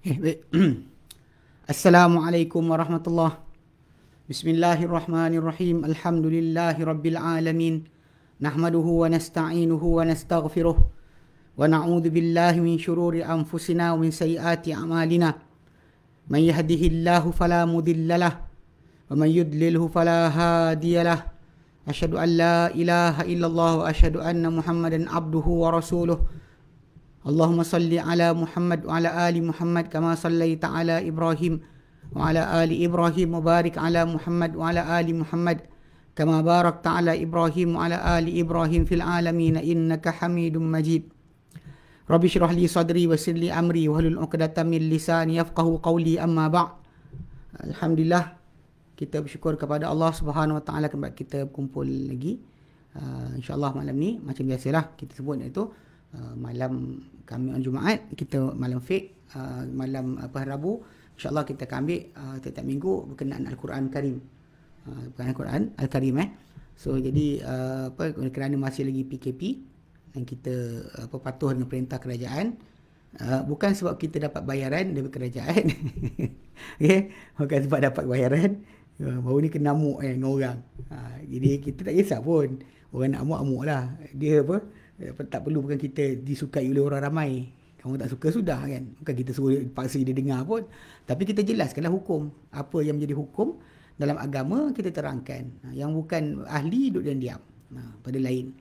Baik. Assalamualaikum warahmatullahi. Bismillahirrahmanirrahim. Alhamdulillahi rabbil alamin. Nahmaduhu wa nasta'inuhu wa nastaghfiruh. Wa na'udzu billahi min syururi anfusina wa min sayyiati a'malina. Man yahdihillahu fala mudilla lahu wa man yudlilhu fala hadiya lahu. Asyhadu an la ilaha illallah wa asyhadu anna Muhammadan abduhu wa rasuluh. Allahumma salli ala Muhammad wa ala ali Muhammad kama sallaita ala Ibrahim wa ala ali Ibrahim wa barik ala Muhammad wa ala ali Muhammad kama barakta ala Ibrahim wa ala ali Ibrahim fil alamin innaka Hamidum Majid. Rabbi shrah li sadri wa yassir li amri wa hlul 'uqdatam min lisani yafqahu qawli, amma ba'd. Alhamdulillah, kita bersyukur kepada Allah Subhanahu wa taala kembali kita berkumpul lagi. InsyaAllah malam ni macam biasalah kita sebut iaitu malam kami Jumaat, kita malam fiqh, malam hari Rabu insya-Allah kita akan ambil setiap minggu berkenaan Al-Quran Karim. Berkenaan Al-Quran Al-Karim So jadi kerana masih lagi PKP dan kita patuh dengan perintah kerajaan, bukan sebab kita dapat bayaran dari kerajaan. Okay? Bukan sebab dapat bayaran, baru ni kena amuk dengan orang. Jadi kita tak kisah pun orang nak amuk lah. Dia tak perlu, bukan kita disukai oleh orang ramai. Kamu tak suka sudah kan, bukan kita suruh paksa dia dengar pun, tapi kita jelaskanlah hukum. Apa yang menjadi hukum dalam agama kita terangkan. Yang bukan ahli duduk dan diam. Pada lain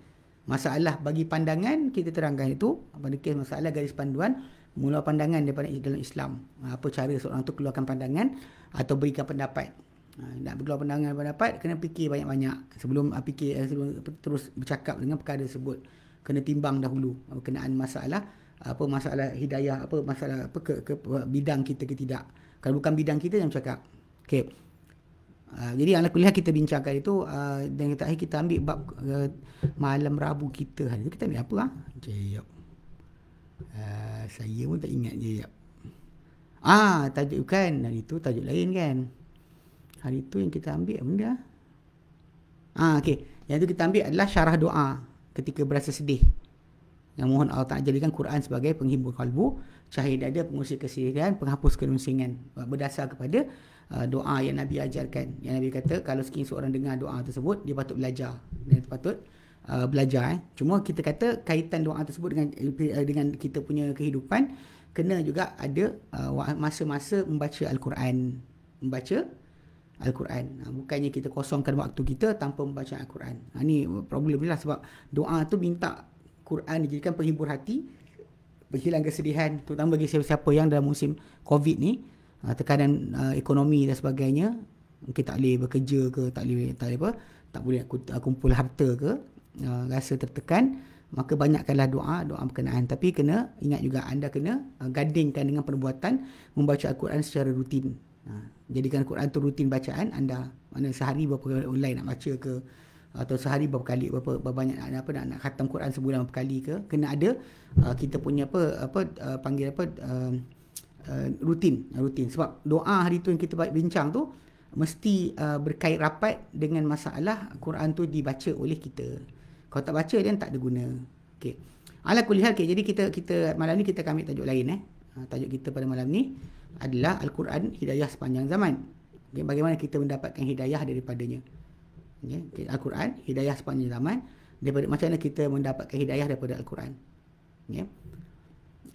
masalah bagi pandangan kita terangkan itu. Pada kes masalah garis panduan mula pandangan daripada dalam Islam, apa cara seorang tu keluarkan pandangan atau berikan pendapat. Nak keluar pandangan pendapat kena fikir banyak-banyak sebelum sebelum terus bercakap dengan perkara tersebut. Kena timbang dahulu berkenaan masalah masalah hidayah, masalah ke bidang kita ke tidak. Kalau bukan bidang kita, jangan cakap. Okey. Jadi ala kuliah kita bincangkan itu, dan kita ambil bab malam Rabu kita. Hari itu kita ambil apa Jayab. Saya pun tak ingat Jayab. Tajuk kan. Hari itu tajuk lain kan. Hari itu yang kita ambil benda. Okey. Yang itu kita ambil adalah syarah doa ketika berasa sedih. Yang mohon Allah Ta'ala jadikan Quran sebagai penghibur kalbu, cahaya dada, pengusir kesedihan, penghapus kelunsingan. Berdasar kepada doa yang Nabi ajarkan. Yang Nabi kata kalau sekiranya seorang dengar doa tersebut, dia patut belajar. Dia patut belajar. Cuma kita kata kaitan doa tersebut dengan kita punya kehidupan, kena juga ada masa-masa membaca Al-Quran. Membaca Al-Quran. Bukannya kita kosongkan waktu kita tanpa membaca Al-Quran. Ini problem lah, sebab doa tu minta Quran dijadikan penghibur hati, penghilang kesedihan, terutama bagi siapa-siapa yang dalam musim COVID ni, tekanan ekonomi dan sebagainya, mungkin tak boleh bekerja ke, tak boleh kumpul harta ke, rasa tertekan, maka banyakkanlah doa berkenaan. Tapi kena ingat juga, anda kena gandingkan dengan perbuatan membaca Al-Quran secara rutin. Jadikan Quran tu rutin bacaan anda. Mana sehari berapa online nak baca ke, atau sehari berapa kali, berapa banyak nak khatam Quran sebulan berapa kali ke, kena ada kita punya rutin. Sebab doa hari tu yang kita bincang tu mesti berkait rapat dengan masalah Quran tu dibaca oleh kita. Kalau tak baca dia tak ada guna. Okey. Ala kuliah, jadi kita malam ni kita ambil tajuk lain. Tajuk kita pada malam ni adalah Al-Quran Hidayah Sepanjang Zaman. Okay, bagaimana kita mendapatkan hidayah daripadanya. Okay, Al-Quran Hidayah Sepanjang Zaman, daripada macam mana kita mendapatkan hidayah daripada Al-Quran. Okay.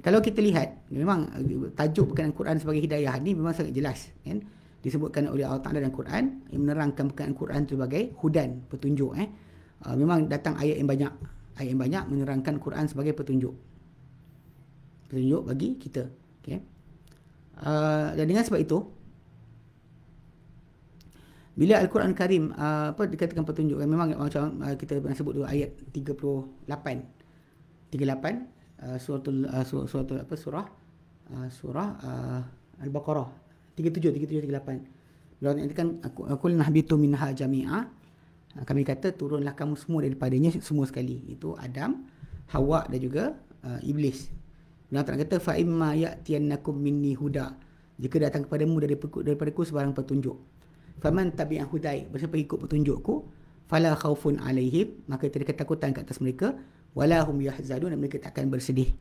Kalau kita lihat, memang tajuk berkenaan Al-Quran sebagai hidayah ni memang sangat jelas kan? Disebutkan oleh Allah Ta'ala dalam Quran yang menerangkan berkenaan Al-Quran sebagai hudan, petunjuk. Memang datang ayat yang banyak menerangkan Quran sebagai petunjuk bagi kita. Okay. Dan dengan sebab itu, bila Al-Quran Karim dikatakan petunjuk, memang macam kita pernah sebut dulu ayat 38 surah Al-Baqarah 37-38. Bila nanti kan qul nahbitu minha jami'a, kami kata turunlah kamu semua daripadanya semua sekali. Itu Adam, Hawa dan juga Iblis. Allah Ta'ala kata fa imma ya'tiyannakum minni huda, jika datang kepadamu daripadaku sebarang petunjuk, faman tabi'a hudai, bersiapa ikut petunjukku, fala khaufun alaihim, maka tidak ketakutan ke atas mereka, wala hum yahzanun, dan mereka tak akan bersedih.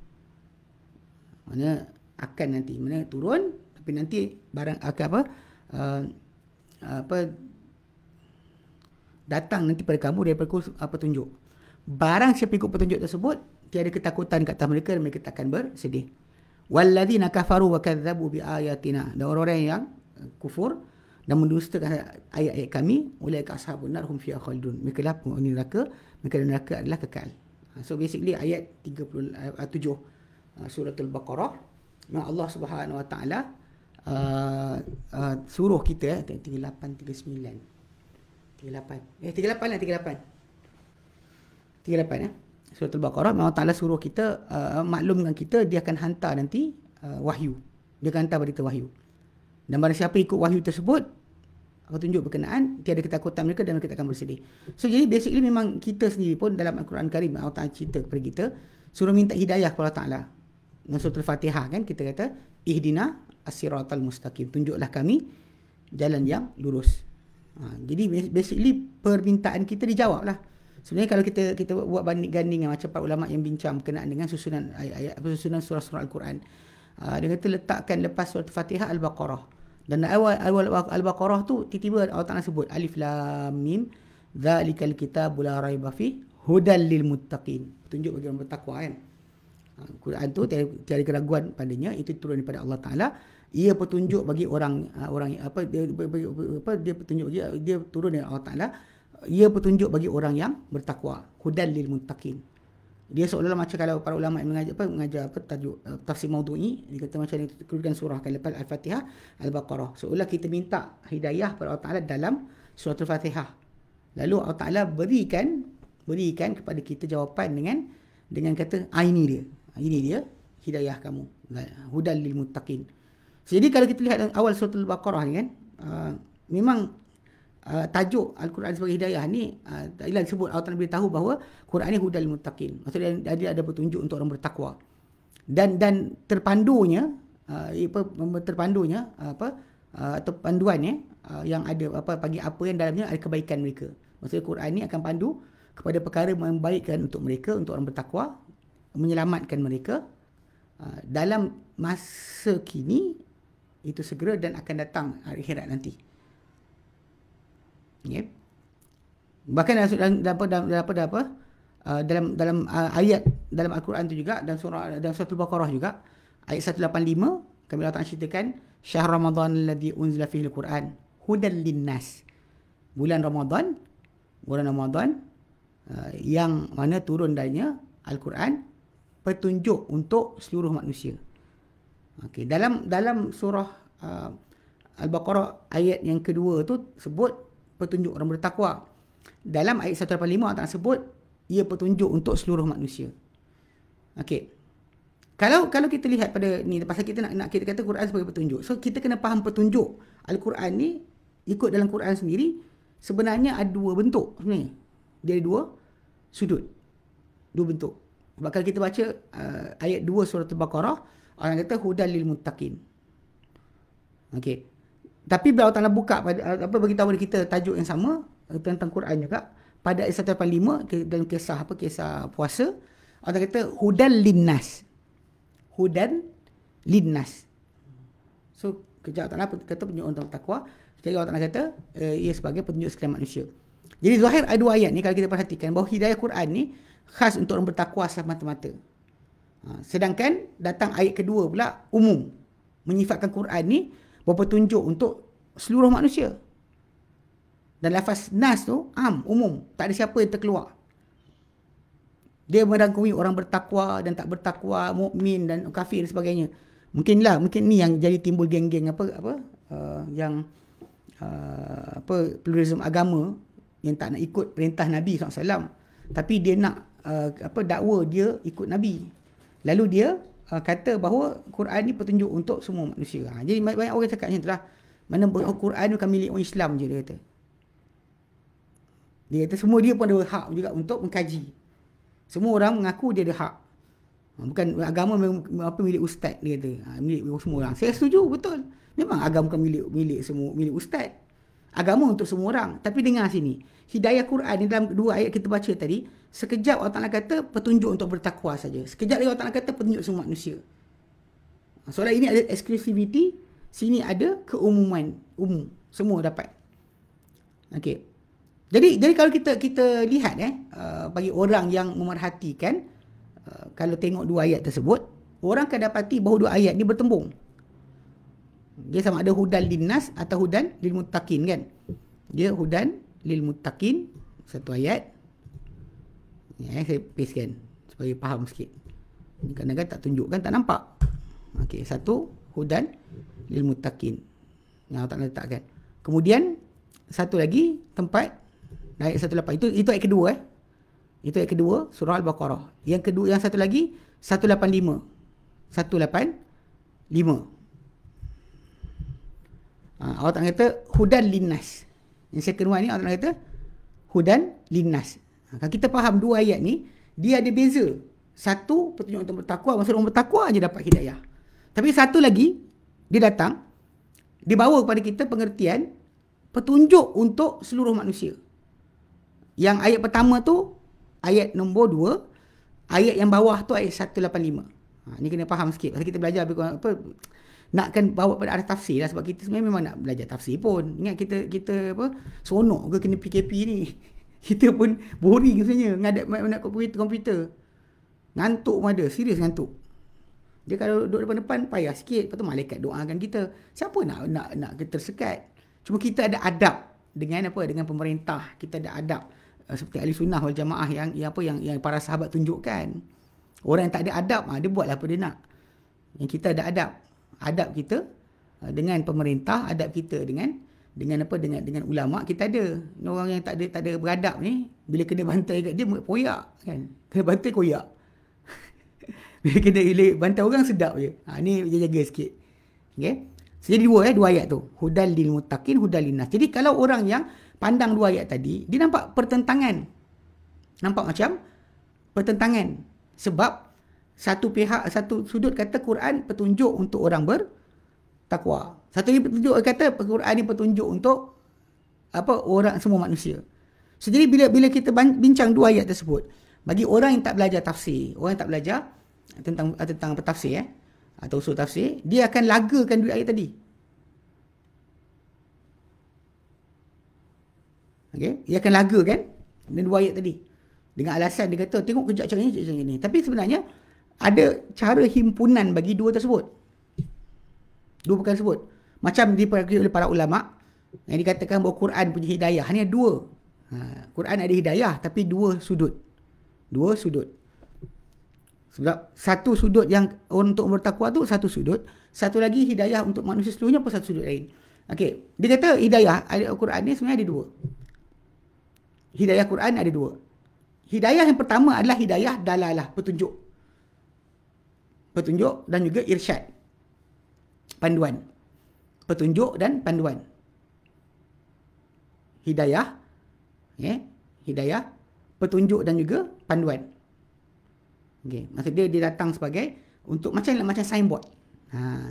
Maksudnya akan nanti mana turun, tapi nanti barang akan uh, apa datang nanti pada kamu daripada petunjuk. Barang siapa ikut petunjuk tersebut, tiada ketakutan kat atas mereka dan mereka tak akan bersedih. Walladzina kafaru wa kadzabu bi ayatina. Dan orang-orang yang kufur dan mendustakan ayat-ayat kami, ulaika ashabun nar hum fiha khalidun. Mereka lah penghuni neraka, mereka dalam neraka adalah kekal. So basically ayat 37 suratul Baqarah, Allah Subhanahu wa taala suruh kita 38 38 Suratul Baqarah, Allah Ta'ala suruh kita maklumkan kita dia akan hantar nanti wahyu. Dia akan hantar berita wahyu. Dan barang siapa ikut wahyu tersebut, petunjuk berkenaan, tiada ketakutan mereka dan mereka akan bersedih. So jadi basically memang kita sendiri pun dalam Al-Quran Karim Allah Ta'ala cerita kepada kita, suruh minta hidayah kepada Allah Ta'ala. Dalam surah Al-Fatihah kan kita kata ihdina as-siratal mustaqim, tunjuklah kami jalan yang lurus. Jadi basically permintaan kita dijawab lah. Sebenarnya kalau kita buat banding-ganding macam para ulama yang bincang berkenaan dengan susunan ayat-ayat, susunan surah-surah Al-Quran, dia kata letakkan lepas surah Al-Fatihah Al-Baqarah. Dan awal Al-Baqarah tu tiba-tiba Allah Ta'ala sebut Alif Lam Mim Zalikal Kitabu La Raiba Fi Hudal Lil Muttaqin, petunjuk bagi orang bertakwa kan. Quran tu tiada keraguan padanya, itu turun daripada Allah Ta'ala. Ia petunjuk bagi orang dia petunjuk bagi, dia turun dari Allah Ta'ala. Ia petunjuk bagi orang yang bertakwa, hudal lil muttaqin. Dia seolah-olah macam kalau para ulama yang mengajar tajuk tafsir maudhu'i, dia kata macam ni, kerugian surah kan lepas Al-Fatihah Al-Baqarah, seolah kita minta hidayah kepada Allah Ta'ala dalam surah Al-Fatihah. Lalu Allah Ta'ala berikan kepada kita jawapan dengan kata ini dia hidayah kamu, hudal lil muttaqin. Jadi kalau kita lihat awal surah Al-Baqarah ni kan, memang tajuk Al-Quran sebagai hidayah ni ialah disebut Allah Ta'ala beritahu bahawa Quran ni hudal lil muttaqin. Maksudnya dia ada petunjuk untuk orang bertakwa. Dan terpandunya atau panduannya yang ada bagi apa yang dalamnya ada kebaikan mereka. Maksudnya Quran ni akan pandu kepada perkara membaikkan untuk mereka, untuk orang bertakwa, menyelamatkan mereka dalam masa kini, itu segera dan akan datang hari akhirat nanti. Okay. Bahkan dalam ayat dalam Al-Quran itu juga, dan surah Al-Baqarah juga ayat 185 kami Allah ceritakan syahr Ramadan alladhi unzila fihi al-Quran hudan linnas. Bulan Ramadan yang mana turun darinya Al-Quran, petunjuk untuk seluruh manusia. Okey, dalam surah Al-Baqarah ayat yang kedua tu sebut petunjuk orang bertakwa. Dalam ayat 185 Allah sebut ia petunjuk untuk seluruh manusia. Okey. Kalau kita lihat pada ni, pasal kita nak kita kata Quran sebagai petunjuk. So kita kena faham petunjuk Al-Quran ni ikut dalam Quran sendiri sebenarnya ada dua bentuk sebenarnya. Dia ada dua sudut. Dua bentuk. Sebab kalau kita baca ayat 2 surah Al-Baqarah, orang kata hudal lil muttaqin. Okey. Tapi bila Allah Ta'ala buka beritahu kepada kita tajuk yang sama tentang Quran juga, pada ayat 185 dalam kisah puasa, Allah kata hudan linnas. Hudan linnas. So kejap Allah Ta'ala kata petunjuk untuk takwa, jadi Allah Ta'ala kata ia sebagai petunjuk sekalian manusia. Jadi zahir ada dua ayat ni kalau kita perhatikan bahawa hidayah Quran ni khas untuk orang bertakwa semata-mata. Sedangkan datang ayat kedua pula umum, menyifatkan Quran ni berpetunjuk untuk seluruh manusia. Dan lafaz nas tu umum, tak ada siapa yang terkeluar. Dia merangkumi orang bertakwa dan tak bertakwa, mukmin dan kafir dan sebagainya. Mungkin ni yang jadi timbul geng-geng pluralisme agama yang tak nak ikut perintah Nabi SAW, tapi dia nak dakwa dia ikut Nabi. Lalu dia kata bahawa Quran ni petunjuk untuk semua manusia. Jadi banyak orang cakap macam itulah. Mana Quran bukan milik orang Islam je, dia kata. Dia kata semua dia pun ada hak juga untuk mengkaji. Semua orang mengaku dia ada hak. Bukan agama milik ustaz, dia kata. Milik semua orang. Saya setuju, betul. Memang agama bukan milik semua, milik ustaz. Agama untuk semua orang. Tapi dengar sini. Hidayah Quran ni dalam dua ayat kita baca tadi, sekejap Allah Ta'ala kata petunjuk untuk bertakwa saja. Sekejap lagi Allah Ta'ala kata petunjuk semua manusia. Soalan ini ada exclusivity, sini ada keumuman, umum, semua dapat. Okey. Jadi kalau kita lihat bagi orang yang memerhatikan, kalau tengok dua ayat tersebut, orang akan dapati bahawa dua ayat ni bertembung. Dia sama ada hudan linnas atau hudan lil muttaqin kan. Dia hudan lil muttaqin satu ayat. Saya pastekan supaya faham sikit. Kadang-kadang tak tunjukkan, tak nampak. Okey, satu hudan lil muttaqin. Yang tak letakkan. Kemudian satu lagi tempat ayat 108. Itu ayat kedua Itu ayat kedua surah Al-Baqarah. Yang kedua, yang satu lagi 185. 185. Allah Ta'ala kata hudan linnas. Yang second one ni Allah Ta'ala kata hudan linnas. Kalau kita faham dua ayat ni, dia ada beza. Satu petunjuk untuk bertakwa, maksud orang bertakwa aja dapat hidayah. Tapi satu lagi, dia datang, dia bawa kepada kita pengertian petunjuk untuk seluruh manusia. Yang ayat pertama tu ayat nombor 2, ayat yang bawah tu ayat 185. Ni kena faham sikit. Pasal kita belajar nakkan bawa pada arah tafsir lah, sebab kita sebenarnya memang nak belajar tafsir pun. Ingat kita seronok ke kena PKP ni. Kita pun boring sebenarnya nak komputer. Ngantuk pun ada, serius ngantuk. Dia kalau duduk depan-depan payah sikit, lepas tu malaikat doakan kita. Siapa nak kita tersekat? Cuma kita ada adab dengan pemerintah. Kita ada adab seperti ahli sunnah wal jamaah yang para sahabat tunjukkan. Orang yang tak ada adab, dia buatlah apa dia nak. Yang kita ada adab. Adab kita dengan pemerintah, adab kita dengan ulama kita ada. Orang yang tak ada beradab ni, bila kena bantai kat dia koyak kan. Kena bantai koyak. Bila kena bantai orang sedap je. Ni jaga sikit. Okey. Jadi dua ayat tu. Hudal lil muttaqin, hudal linnas. Jadi kalau orang yang pandang dua ayat tadi, dia nampak pertentangan. Nampak macam pertentangan. Sebab satu sudut kata Quran petunjuk untuk orang bertakwa. Satu lagi petunjuk kata Quran ni petunjuk untuk orang semua manusia. So, jadi bila kita bincang dua ayat tersebut, bagi orang yang tak belajar tafsir, orang yang tak belajar tentang tafsir atau usul tafsir, dia akan lagakan dua ayat tadi. Okey, dia akan lagakan dua ayat tadi dengan alasan dia kata tengok kejap macam ni. Tapi sebenarnya ada cara himpunan bagi dua tersebut. Dua perkara tersebut. Macam diperkatakan oleh para ulama yang dikatakan bahawa Quran punya hidayah. Hanya dua. Quran ada hidayah tapi dua sudut. Dua sudut. Sebab satu sudut yang untuk bertakwa tu satu sudut. Satu lagi hidayah untuk manusia seluruhnya pun satu sudut lain. Okey. Dia kata hidayah Al-Quran ni sebenarnya ada dua. Hidayah Quran ada dua. Hidayah yang pertama adalah hidayah dalalah, petunjuk. Petunjuk dan juga irsyad. Panduan. Petunjuk dan panduan. Hidayah. Hidayah, petunjuk dan juga panduan. Okay. Maksud dia datang sebagai untuk macam signboard.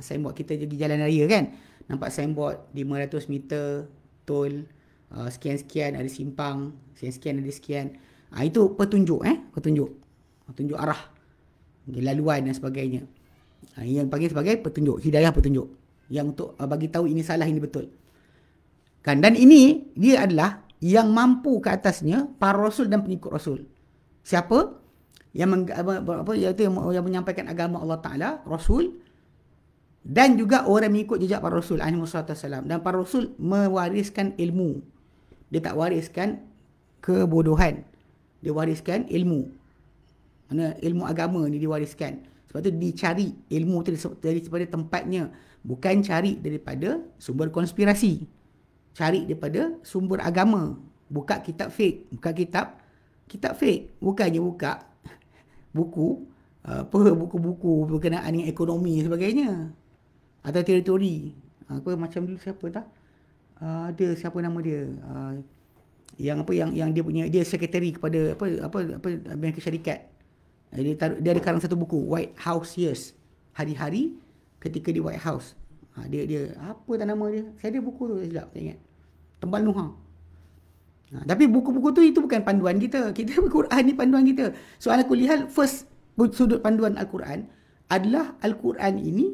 Signboard kita pergi jalan raya kan. Nampak signboard 500 meter tol, sekian-sekian ada simpang, sekian-sekian ada sekian. Itu petunjuk petunjuk arah. Laluan dan sebagainya. Yang panggil sebagai petunjuk, hidayah petunjuk. Yang untuk bagi tahu ini salah, ini betul. Kan? Dan ini dia adalah yang mampu ke atasnya para rasul dan pengikut rasul. Siapa yang yang menyampaikan agama Allah Taala, rasul, dan juga orang mengikut jejak para rasul alaihi wasallam. Dan para rasul mewariskan ilmu. Dia tak wariskan kebodohan. Dia wariskan ilmu. Mana ilmu agama ni diwariskan. Sebab tu dicari ilmu tu daripada tempatnya. Bukan cari daripada sumber konspirasi. Cari daripada sumber agama. Buka kitab fake. Buka kitab fake. Bukannya buka buku berkenaan dengan ekonomi dan sebagainya. Atau teritori. Macam dulu siapa tak? Ada siapa nama dia? Yang dia punya, dia sekretari kepada Amerika Syarikat. Dia ada karang satu buku, White House Years. Hari-hari ketika di White House. Dia apa tak nama dia? Saya ada buku tu, sekejap saya ingat. Tembal Nuha. Tapi buku-buku tu itu bukan panduan kita. Kita Al-Quran ni panduan kita. So ala kulli hal, first sudut panduan Al-Quran adalah Al-Quran ini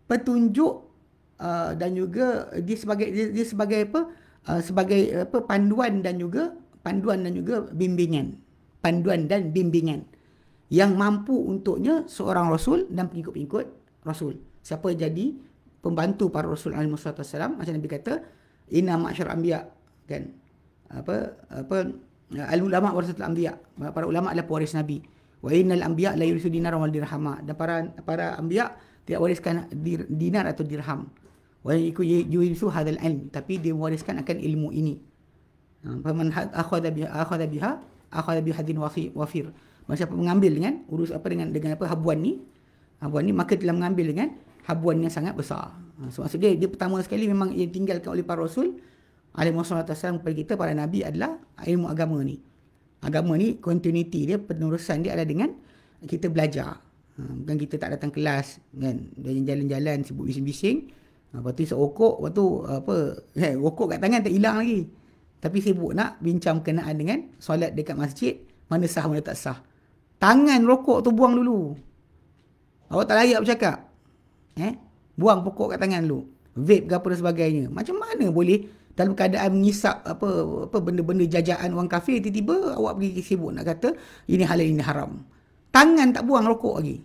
Petunjuk dan juga dia sebagai apa? Sebagai apa? Panduan dan juga bimbingan. Panduan dan bimbingan yang mampu untuknya seorang rasul dan pengikut-pengikut rasul. Siapa jadi pembantu para rasul alaihi wasallam, macam Nabi kata, inna ma'syar anbiya, kan? Al ulama warasatul anbiya. Para ulama adalah pewaris Nabi. Wa innal anbiya la yurisu dinar wal dirham. Dan para anbiya tidak wariskan dinar atau dirham. Wa yurisu hadzal ilm, tapi dia mewariskan akan ilmu ini. Faman akhadha biha hadin wafir. Siapa mengambil dengan dengan habuan ni, maka telah mengambil dengan habuan yang sangat besar. So, maksud dia pertama sekali memang ia tinggalkan oleh para rasul alaihi wasallam kepada kita, para nabi, adalah ilmu agama ni. Agama ni continuity dia, penerusan dia adalah dengan kita belajar. Bukan kita tak datang kelas, kan, dan jalan-jalan sibuk bising-bising, lepas tu isap rokok, lepas tu rokok kat tangan tak hilang lagi, tapi sibuk nak bincang berkenaan dengan solat dekat masjid, mana sah mana tak sah. Tangan rokok tu buang dulu. Awak tak layak bercakap. Buang pokok kat tangan dulu. Vape ke apa dan sebagainya. Macam mana boleh dalam keadaan mengisap apa benda-benda jajaan orang kafir, tiba-tiba awak pergi sibuk nak kata ini halal ini haram. Tangan tak buang rokok lagi.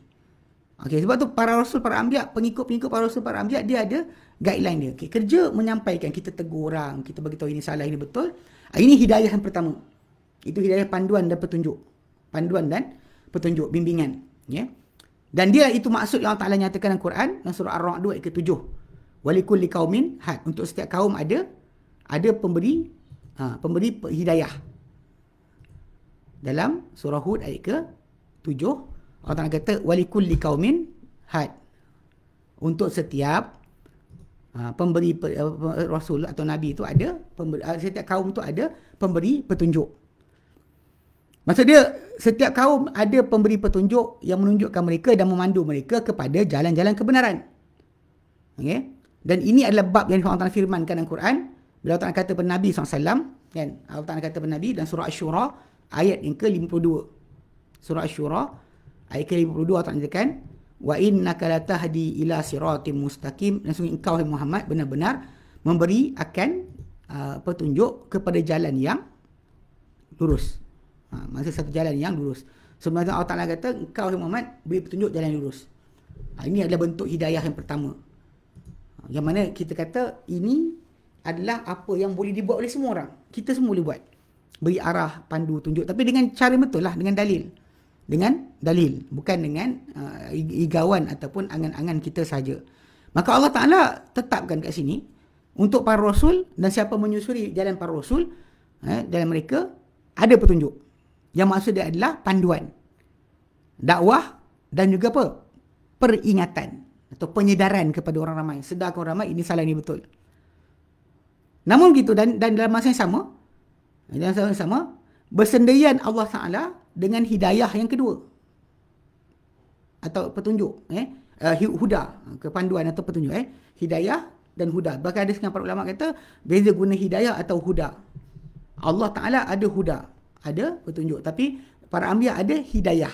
Okey, sebab tu para rasul, para anbiya, pengikut-pengikut para rasul, para anbiya, dia ada guideline dia. Okay, kerja menyampaikan, kita tegur orang, kita bagi tahu ini salah, ini betul. Ini hidayah yang pertama. Itu hidayah panduan dan petunjuk. Panduan dan petunjuk, bimbingan, ya. Dan dia itu maksud yang Allah Taala nyatakan dalam Quran dalam surah Ar-Ra'd ayat ke-7. Walikulli qaumin had. Untuk setiap kaum ada pemberi hidayah. Dalam surah Hud ayat ke-7, Allah Taala kata walikulli qaumin had. Untuk setiap pemberi rasul atau nabi itu ada setiap kaum itu ada pemberi petunjuk. Maksud dia, setiap kaum ada pemberi petunjuk yang menunjukkan mereka dan memandu mereka kepada jalan-jalan kebenaran. Okay? Dan ini adalah bab yang Allah Ta'ala firmankan dalam Quran. Bila Allah Ta'ala kata kepada Nabi SAW, kan? Allah Ta'ala kata kepada Nabi dalam surah Asy-Syura ayat yang ke-52. Surah Asy-Syura ayat ke-52 Allah Ta'ala katakan, wa innaka latahdi ila siratim mustaqim. Dan sungguh engkau, Muhammad, benar-benar memberi akan petunjuk kepada jalan yang lurus. Maksud satu jalan yang lurus. Sebenarnya Allah Ta'ala kata, engkau Muhammad beri petunjuk jalan yang lurus. Ini adalah bentuk hidayah yang pertama. Yang mana kita kata ini adalah apa yang boleh dibuat oleh semua orang. Kita semua boleh buat. Beri arah, pandu, tunjuk. Tapi dengan cara betul lah, dengan dalil. Dengan dalil. Bukan dengan igawan ataupun angan-angan kita saja. Maka Allah Ta'ala tetapkan kat sini, untuk para rasul dan siapa menyusuri jalan para rasul, dalam mereka ada petunjuk. Yang maksud dia adalah panduan, dakwah dan juga apa? Peringatan atau penyedaran kepada orang ramai. Sedarkan orang ramai ini salah, ini betul. Namun begitu, dan dalam masa yang sama, bersendirian Allah Ta'ala dengan hidayah yang kedua atau petunjuk, huda, kepanduan atau petunjuk, hidayah dan huda. Bahkan ada setengah para ulama kata beza guna hidayah atau huda. Allah Ta'ala ada huda, ada petunjuk, tapi para anbiya ada hidayah.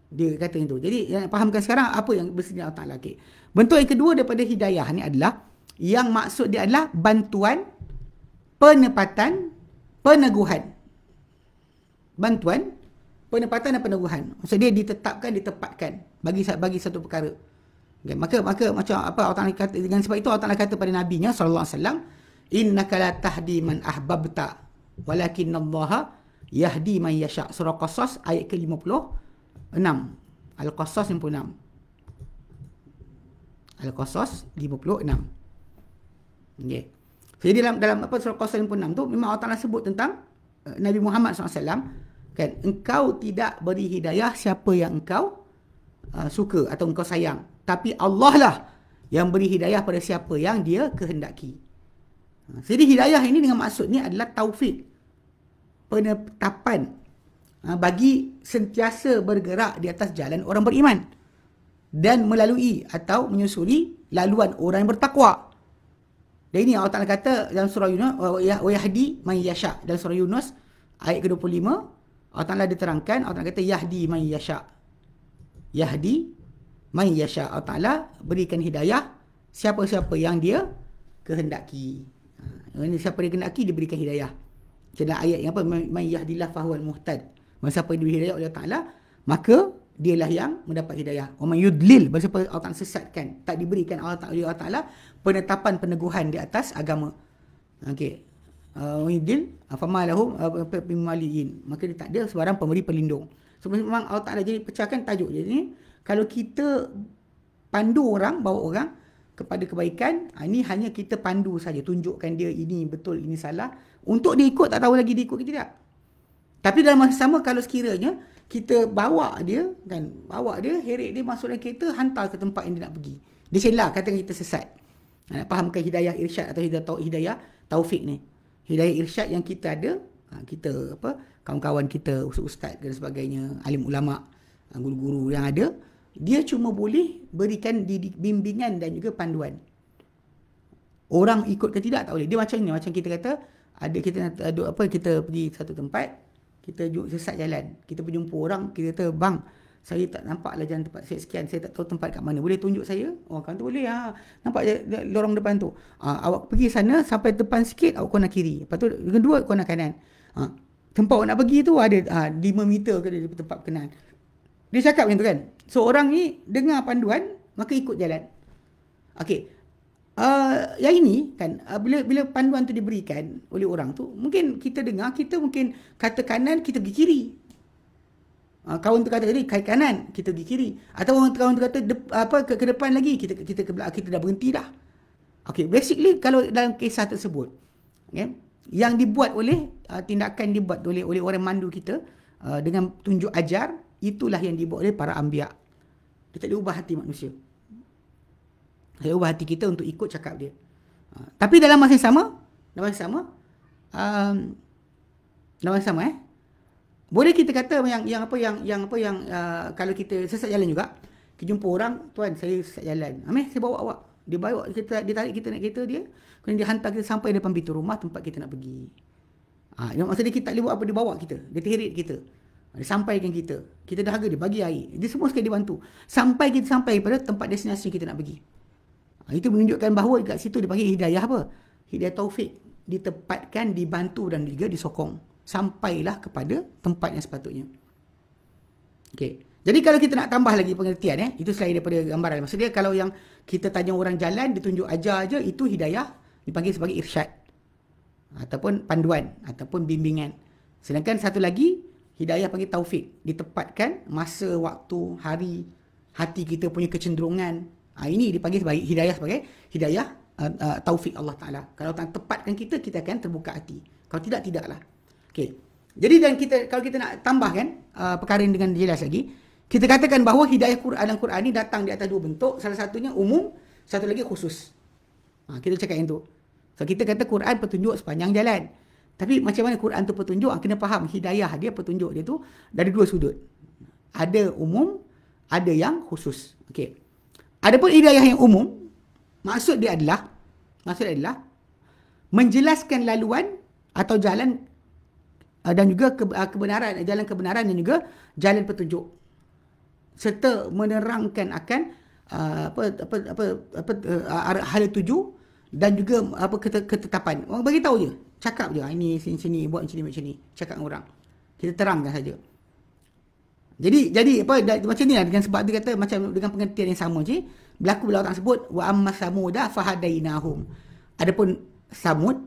Dia kata itu. Jadi yang fahamkan sekarang apa yang bersedia Allah Ta'ala. Okay. Bentuk yang kedua daripada hidayah ni adalah, yang maksud dia adalah bantuan, penepatan, peneguhan. Bantuan, penepatan dan peneguhan. Maksud dia ditetapkan, ditempatkan bagi satu perkara. Okay. Maka macam apa Allah Ta'ala kata, dengan sebab itu Allah Ta'ala kata pada Nabi-Nya sallallahu alaihi wasallam, innaka la tahdi man ahbabta walakinallaha yahdi man yasha. Surah Qasas ayat ke-56. Al-Qasas 56. Al-Qasas 56. Okey. Jadi dalam apa surah Qasas 56 tu memang Allah Taala sebut tentang Nabi Muhammad SAW, kan, engkau tidak beri hidayah siapa yang engkau suka atau engkau sayang, tapi Allah lah yang beri hidayah pada siapa yang dia kehendaki. Jadi hidayah ini dengan maksud ni adalah taufik, penetapan bagi sentiasa bergerak di atas jalan orang beriman dan melalui atau menyusuri laluan orang yang bertakwa. Dan ini Allah Ta'ala kata dalam surah Yunus, wa yahdi man yasha. Dalam surah Yunus ayat ke-25 Allah Ta'ala diterangkan, Allah Ta'ala kata yahdi man yasha. Yahdi Man yasha, Allah Ta'ala berikan hidayah siapa-siapa yang dia kehendaki. Siapa dia kehendaki, dia berikan hidayah. Macam ayat yang apa, man yahdillah fahuwal muhtad. Siapa yang diberi hidayah oleh Allah Ta'ala, maka dialah yang mendapat hidayah. Wa man yudlil, siapa Allah Ta'ala sesatkan, tak diberikan Allah Ta'ala penetapan peneguhan di atas agama. Okey. Yudlil fama lahum bimaliin, maka dia tak ada sebarang pemberi pelindung. So memang Allah Ta'ala jadi pecahkan tajuk dia ni, kalau kita pandu orang, bawa orang kepada kebaikan, ini hanya kita pandu saja, tunjukkan dia ini betul, ini salah. Untuk dia ikut, tak tahu lagi dia ikut ke tidak. Tapi dalam masa sama, kalau sekiranya kita bawa dia, heret dia masuk dalam kereta, hantar ke tempat yang dia nak pergi, dia celah, katakan kita sesat. Nak fahamkan hidayah irsyad atau hidayah taufik ni. Hidayah irsyad yang kita ada, kita kawan-kawan kita, ustaz dan sebagainya, alim ulama, guru-guru yang ada, dia cuma boleh berikan bimbingan dan juga panduan. Orang ikut ke tidak, tak boleh. Dia macam ni, macam kita kata, kita pergi satu tempat, kita sesat jalan, kita berjumpa orang, kita kata, bang, saya tak nampaklah jalan tempat saya sekian, saya tak tahu tempat kat mana, boleh tunjuk saya? Oh, kan tu boleh, nampak lorong depan tu, awak pergi sana sampai depan sikit, awak kona kiri, lepas tu kedua kona kanan, tempat awak nak pergi tu ada 5 meter ke dari tempat berkenan. Dia cakap macam tu kan. So orang ni dengar panduan, maka ikut jalan. Okey. Yang ini kan, bila panduan tu diberikan oleh orang tu, mungkin kita dengar, kita mungkin kata kanan, kita pergi kiri. Kawan tu kata tadi kaki kanan, kita pergi kiri. Atau kawan tu kata ke depan lagi, kita ke belakang, kita dah berhenti dah. Okey, basically kalau dalam kisah tersebut, okay, yang dibuat oleh tindakan dibuat oleh orang mandu kita dengan tunjuk ajar, itulah yang dibuat oleh para anbiya. Dia tak diubah hati manusia. Dia ubah hati kita untuk ikut cakap dia. Tapi dalam masa yang sama, boleh kita kata yang kalau kita sesat jalan juga, kita jumpa orang, tuan saya sesat jalan. Saya bawa awak. Dia tarik kita naik kereta dia, kemudian dia hantar kita sampai depan pintu rumah tempat kita nak pergi. Maksudnya kita tak boleh buat apa, dia bawa kita, dia terit kita. Dia sampaikan kita. Kita dahaga dia, bagi air. Dia semua sekali dibantu. Sampai pada tempat destinasi kita nak pergi. Itu menunjukkan bahawa kat situ dia panggil hidayah apa? Hidayah taufik. Ditepatkan, dibantu dan juga disokong. Sampailah kepada tempat yang sepatutnya. Okey. Jadi kalau kita nak tambah lagi pengertian, itu selain daripada gambaran. Maksudnya kalau yang kita tanya orang jalan, ditunjuk ajar aja, itu hidayah dipanggil sebagai irsyad. Ataupun panduan, ataupun bimbingan. Sedangkan satu lagi, hidayah panggil taufik. Ditepatkan masa, waktu, hari, hati kita punya kecenderungan. Ini dipanggil sebagai hidayah taufik Allah Ta'ala. Kalau tak tepatkan kita akan terbuka hati. Kalau tidak, tidaklah. Okay. Jadi kalau kita nak tambahkan perkara ini dengan jelas lagi, kita katakan bahawa hidayah Al-Quran ini datang di atas 2 bentuk. Salah satunya umum, satu lagi khusus. Kita cakap yang tu. So kita kata Quran petunjuk sepanjang jalan. Tapi macam mana Quran tu petunjuk? Kena faham hidayah dia, petunjuk dia tu dari 2 sudut. Ada umum, ada yang khusus. Okey. Adapun hidayah yang umum, maksud dia adalah menjelaskan laluan atau jalan dan juga kebenaran, jalan kebenaran dan juga jalan petunjuk, serta menerangkan akan hal tuju dan juga ketetapan. Orang bagi tahu je, cakap je, ini sini buat macam ni, cakap dengan orang. Kita terangkan saja. Jadi macam ni lah, dengan sebab dia kata macam dengan pengertian yang sama je, berlaku bila orang sebut wa amma samuda fahadainahum. Adapun Samud,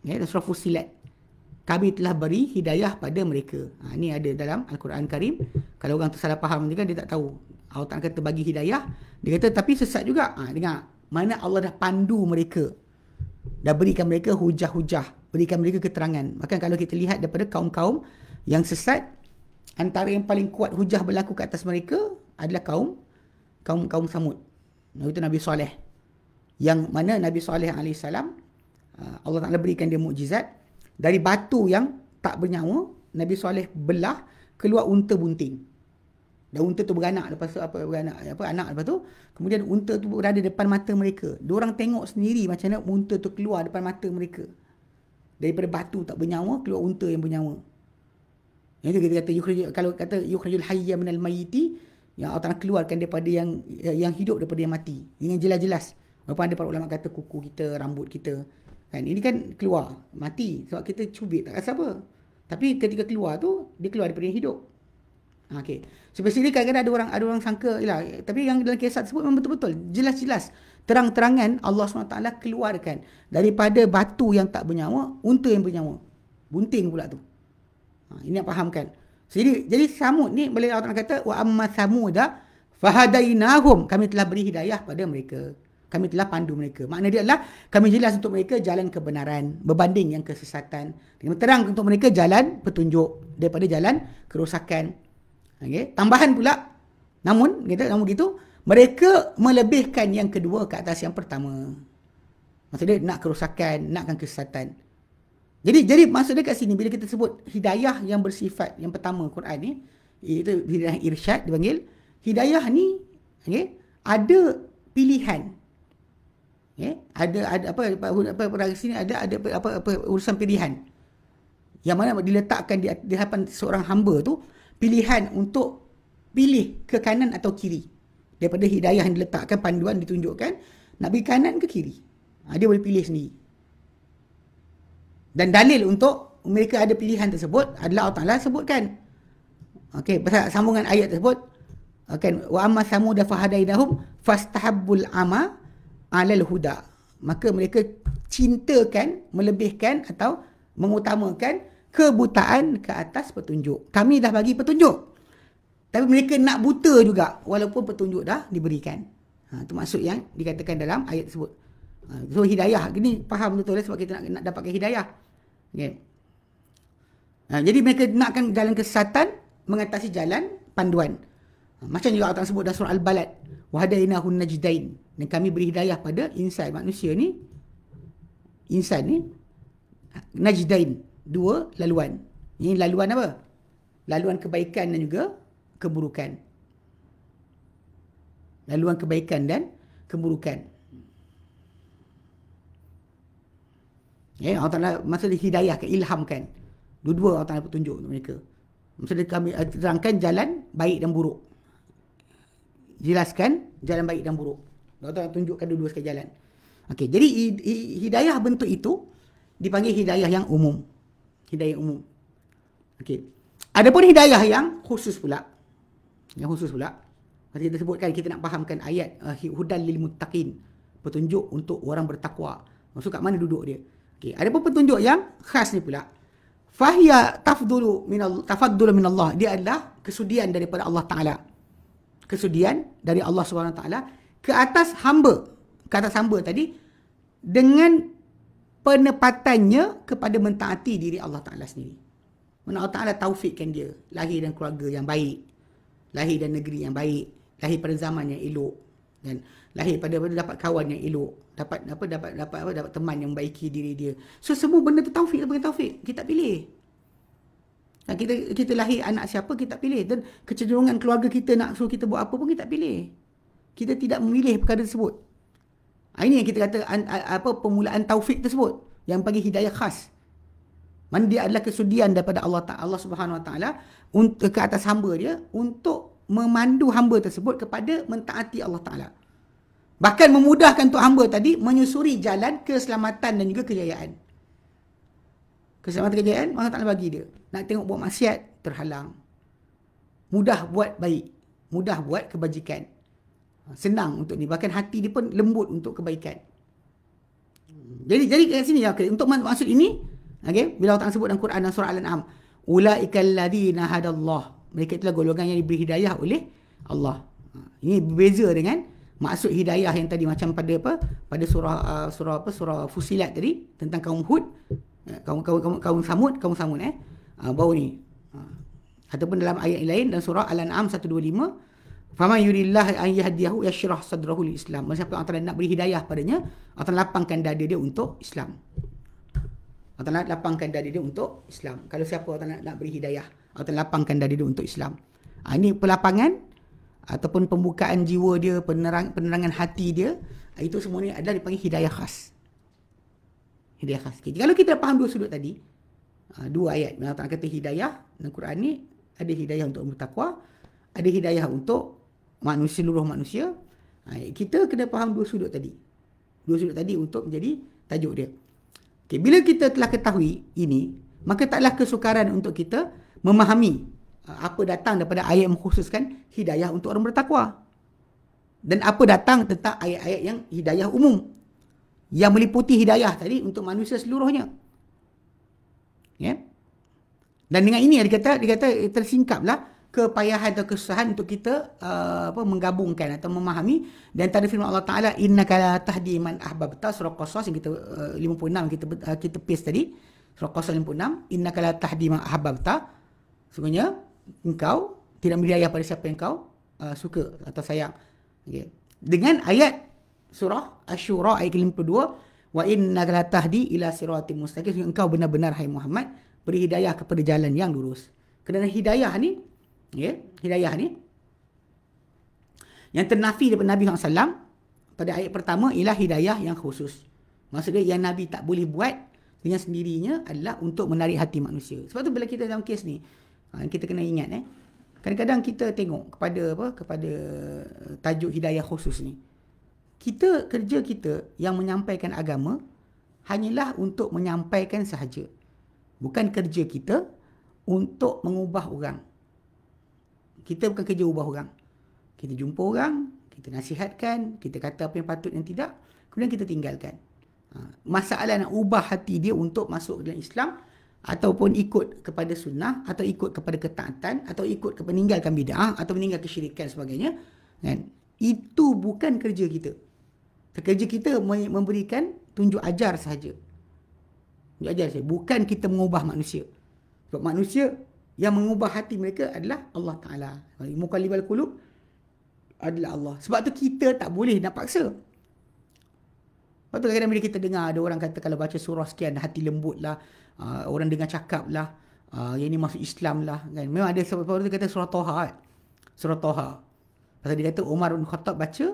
surah Fussilat, kami telah beri hidayah pada mereka. Ini ada dalam Al-Quran Karim. Kalau orang tu salah faham juga, dia tak tahu. Allah tak kata bagi hidayah, dia kata tapi sesat juga. Dengar, mana Allah dah pandu mereka, dah berikan mereka hujah-hujah, berikan mereka keterangan. Maka kalau kita lihat daripada kaum-kaum yang sesat, antara yang paling kuat hujah berlaku ke atas mereka adalah kaum Samud. Itu Nabi Saleh. Yang mana Nabi Saleh AS, Allah Ta'ala berikan dia mukjizat. Dari batu yang tak bernyawa, Nabi Saleh belah, keluar unta bunting. Dan unta tu beranak, lepas tu anak lepas tu, kemudian unta tu berada depan mata mereka. Diorang tengok sendiri macam mana unta tu keluar depan mata mereka. Daripada batu tak bernyawa, keluar unta yang bernyawa. Itu kita kata, kalau kata yukhrijul hayya minal mayyiti, Yang Allah Ta'ala keluarkan daripada yang hidup daripada yang mati. Dengan jelas-jelas. Walaupun ada para ulama kata kuku kita, rambut kita. Kan? Ini kan keluar. Mati. Sebab kita cubit. Tak rasa apa. Tapi ketika keluar tu, dia keluar daripada yang hidup. Okay. So basically kadang-kadang ada orang sangka, yalah, tapi yang dalam kisah tersebut memang betul-betul. Jelas-jelas. Terang-terangan Allah SWT keluarkan daripada batu yang tak bernyawa, unta yang bernyawa. Bunting pula tu. Ini nak fahamkan. Jadi Samud ni boleh Allah Ta'ala kata wa amma samuda fahadainahum, kami telah beri hidayah pada mereka. Kami telah pandu mereka. Makna dia adalah kami jelas untuk mereka jalan kebenaran berbanding yang kesesatan. Kami terang untuk mereka jalan petunjuk daripada jalan kerosakan. Okay. Tambahan pula, namun gitu mereka melebihkan yang kedua ke atas yang pertama. Maksudnya nak kerosakan, nakkan kesesatan. Jadi maksudnya kat sini bila kita sebut hidayah yang bersifat yang pertama Quran ni, itu hidayah irsyad dipanggil. Hidayah ni ada pilihan. Ada apa sini ada urusan pilihan. Yang mana diletakkan di hadapan seorang hamba tu pilihan untuk pilih ke kanan atau kiri. Daripada hidayah yang diletakkan, panduan ditunjukkan nak pergi kanan ke kiri. Dia boleh pilih sendiri. Dan dalil untuk mereka ada pilihan tersebut adalah Allah Ta'ala sebutkan. Okey, pasal sambungan ayat tersebut, kan, wa amma samuda fahadainahum fastahabbul ama 'alal huda. Maka mereka cintakan, melebihkan atau mengutamakan kebutaan ke atas petunjuk. Kami dah bagi petunjuk. Tapi mereka nak buta juga walaupun petunjuk dah diberikan. Itu maksud yang dikatakan dalam ayat tersebut. So hidayah ini faham betul sebab kita nak dapatkan hidayah. Okay. Jadi mereka nakkan jalan kesesatan mengatasi jalan panduan. Macam juga Allah sebut dalam surah Al-Balad, wa hadainahun najdain. Dan kami beri hidayah pada insan manusia ni. Insan ni najdain, dua laluan. Ini laluan apa? Laluan kebaikan dan juga keburukan. Laluan kebaikan dan keburukan. Allah Ta'ala maksudnya hidayah, ilhamkan. Dua-dua Allah Ta'ala petunjuk untuk mereka. Maksudnya kami terangkan jalan baik dan buruk. Jelaskan jalan baik dan buruk. Allah Ta'ala tunjukkan dua-dua sekali jalan. Okey, jadi hidayah bentuk itu dipanggil hidayah yang umum. Hidayah umum. Okey. Adapun hidayah yang khusus pula. Yang khusus pula. Macam kita sebutkan, kita nak fahamkan ayat hudan lil muttaqin. Petunjuk untuk orang bertakwa. Maksud kat mana duduk dia? Okey, ada pun petunjuk yang khas ni pula. Fahiya tafaddulu min Allah. Dia adalah kesudian daripada Allah Taala. Kesudian dari Allah Subhanahu Taala ke atas hamba. Ke atas hamba tadi dengan penepatannya kepada mentaati diri Allah Taala sendiri. Mana Allah Taala taufikkan dia lahir dan keluarga yang baik, lahir dan negeri yang baik, lahir pada zaman yang elok, dan lahir pada dapat kawan yang elok, dapat teman yang membaiki diri dia. So semua benda tu taufik, kita pilih. Dan kita lahir anak siapa kita pilih, dan kecenderungan keluarga kita nak suruh kita buat apa pun kita pilih. Kita tidak memilih perkara tersebut. Ini yang kita kata permulaan taufik tersebut yang bagi hidayah khas. Mana dia adalah kesudian daripada Allah Subhanahu Wa Taala untuk ke atas hamba dia untuk memandu hamba tersebut kepada mentaati Allah Taala. Bahkan memudahkan untuk hamba tadi menyusuri jalan keselamatan dan juga kejayaan. Keselamatan kejayaan Allah Taala bagi dia. Nak tengok buat maksiat terhalang. Mudah buat baik, mudah buat kebajikan. Senang untuk ni, bahkan hati dia pun lembut untuk kebaikan. Jadi kat sini okay, untuk maksud ini, okay, bila Allah Taala sebut dalam Quran dan surah Al-An'am, ulaikal ladzina hadallah. Mereka itulah golongan yang diberi hidayah oleh Allah. Ini berbeza dengan maksud hidayah yang tadi macam pada surah Fusilat tadi tentang kaum Hud, kaum Samud baru ni. Ataupun dalam ayat lain dalam surah Al-An'am 125, faman yuridillahu an yahdiyahu yashrah sadrahu lil Islam. Siapa yang Allah nak beri hidayah padanya, Allah lapangkan dada dia untuk Islam. Allah lapangkan dada dia untuk Islam. Kalau siapa Allah nak beri hidayah, Allah lapangkan dada dia untuk Islam. Ini pelapangan ataupun pembukaan jiwa dia, penerangan hati dia, itu semua ni adalah dipanggil hidayah khas. Hidayah khas. Okay. Kalau kita faham dua sudut tadi, dua ayat, Allah Ta'ala kata hidayah dalam Quran ni ada hidayah untuk bertakwa, ada hidayah untuk seluruh manusia. Kita kena faham dua sudut tadi untuk menjadi tajuk dia. Okay, bila kita telah ketahui ini, maka taklah kesukaran untuk kita memahami apa datang daripada ayat yang mengkhususkan hidayah untuk orang bertakwa, dan apa datang tentang ayat-ayat yang hidayah umum, yang meliputi hidayah tadi untuk manusia seluruhnya. Dan dengan ini dia kata tersingkaplah kepayahan atau kesusahan untuk kita menggabungkan atau memahami dan antara firman Allah Ta'ala, innaka la tahdi man ahbabta, surah Qasas yang kita 56 kita paste tadi, surah Qasas 56, innaka la tahdi man ahbabta, sebenarnya engkau tidak memberi hidayah pada siapa yang kau suka atau sayang. Okay. Dengan ayat surah Asy-Syura ayat 52, wa innaka la tahdi ila siratim mustaqim, engkau benar-benar hai Muhammad beri hidayah kepada jalan yang lurus. Kerana hidayah ni yang ternafi daripada Nabi SAW pada ayat pertama ialah hidayah yang khusus. Maksudnya yang Nabi tak boleh buat dengan sendirinya adalah untuk menarik hati manusia. Sebab tu bila kita dalam kes ni, kita kena ingat kadang-kadang kita tengok kepada tajuk hidayah khusus ni, kerja kita yang menyampaikan agama hanyalah untuk menyampaikan sahaja. Bukan kerja kita untuk mengubah orang. Kita bukan kerja ubah orang. Kita jumpa orang, kita nasihatkan, kita kata apa yang patut dan tidak, kemudian kita tinggalkan. Masalah nak ubah hati dia untuk masuk dalam Islam, ataupun ikut kepada sunnah, atau ikut kepada ketaatan, atau ikut kepada meninggalkan bid'ah, atau meninggalkan kesyirikan sebagainya, kan? Itu bukan kerja kita. Kerja kita memberikan tunjuk ajar sahaja. Tunjuk ajar sahaja. Bukan kita mengubah manusia. Sebab manusia yang mengubah hati mereka adalah Allah Ta'ala. Muqallibal qulub adalah Allah. Sebab tu kita tak boleh nak paksa. Sebab tu kadang-kadang bila kita dengar ada orang kata kalau baca surah sekian hati lembut lah, orang dengar cakap lah, yang ni masuk Islam lah, kan? Memang ada sebab tu kata surah Toha, kan? Surah Toha. Pasal dia kata Umar bin Khattab baca,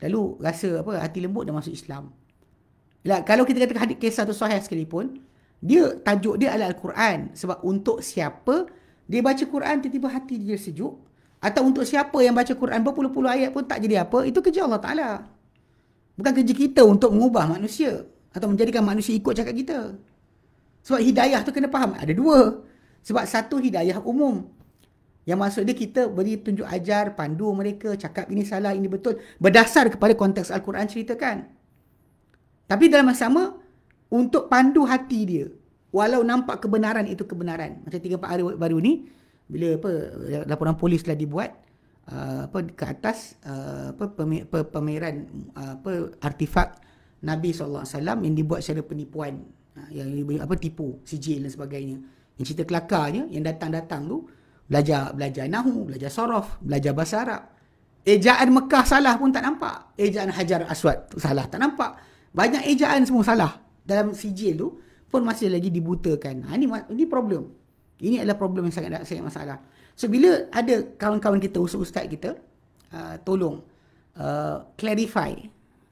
lalu rasa hati lembut dan masuk Islam. Kalau kita kata hadis kisah tu sahih sekalipun, tajuk dia adalah Al-Quran. Sebab untuk siapa dia baca Quran tiba-tiba hati dia sejuk, atau untuk siapa yang baca Quran berpuluh-puluh ayat pun tak jadi apa, itu kerja Allah Ta'ala. Bukan kerja kita untuk mengubah manusia atau menjadikan manusia ikut cakap kita. Sebab hidayah tu kena faham, ada dua. Sebab satu hidayah umum, yang maksud dia kita beri tunjuk ajar, pandu mereka, cakap ini salah, ini betul, berdasar kepada konteks Al-Quran ceritakan. Tapi dalam masa sama, untuk pandu hati dia, walau nampak kebenaran itu kebenaran. Macam 3-4 hari baru ni, bila laporan polis telah dibuat ke atas pameran artifak Nabi SAW yang dibuat secara penipuan, yang tipu sijil dan sebagainya. Yang cerita kelakarnya, yang datang-datang tu belajar Nahu, belajar Sorof, belajar bahasa Arab. Ejaan Mekah salah pun tak nampak. Ejaan Hajar Aswad salah tak nampak. Banyak ejaan semua salah. Dalam sijil tu pun masih lagi dibutakan. Ini problem. Ini adalah problem yang sangat masalah. So bila ada kawan-kawan kita, ustaz-ustaz kita, tolong clarify,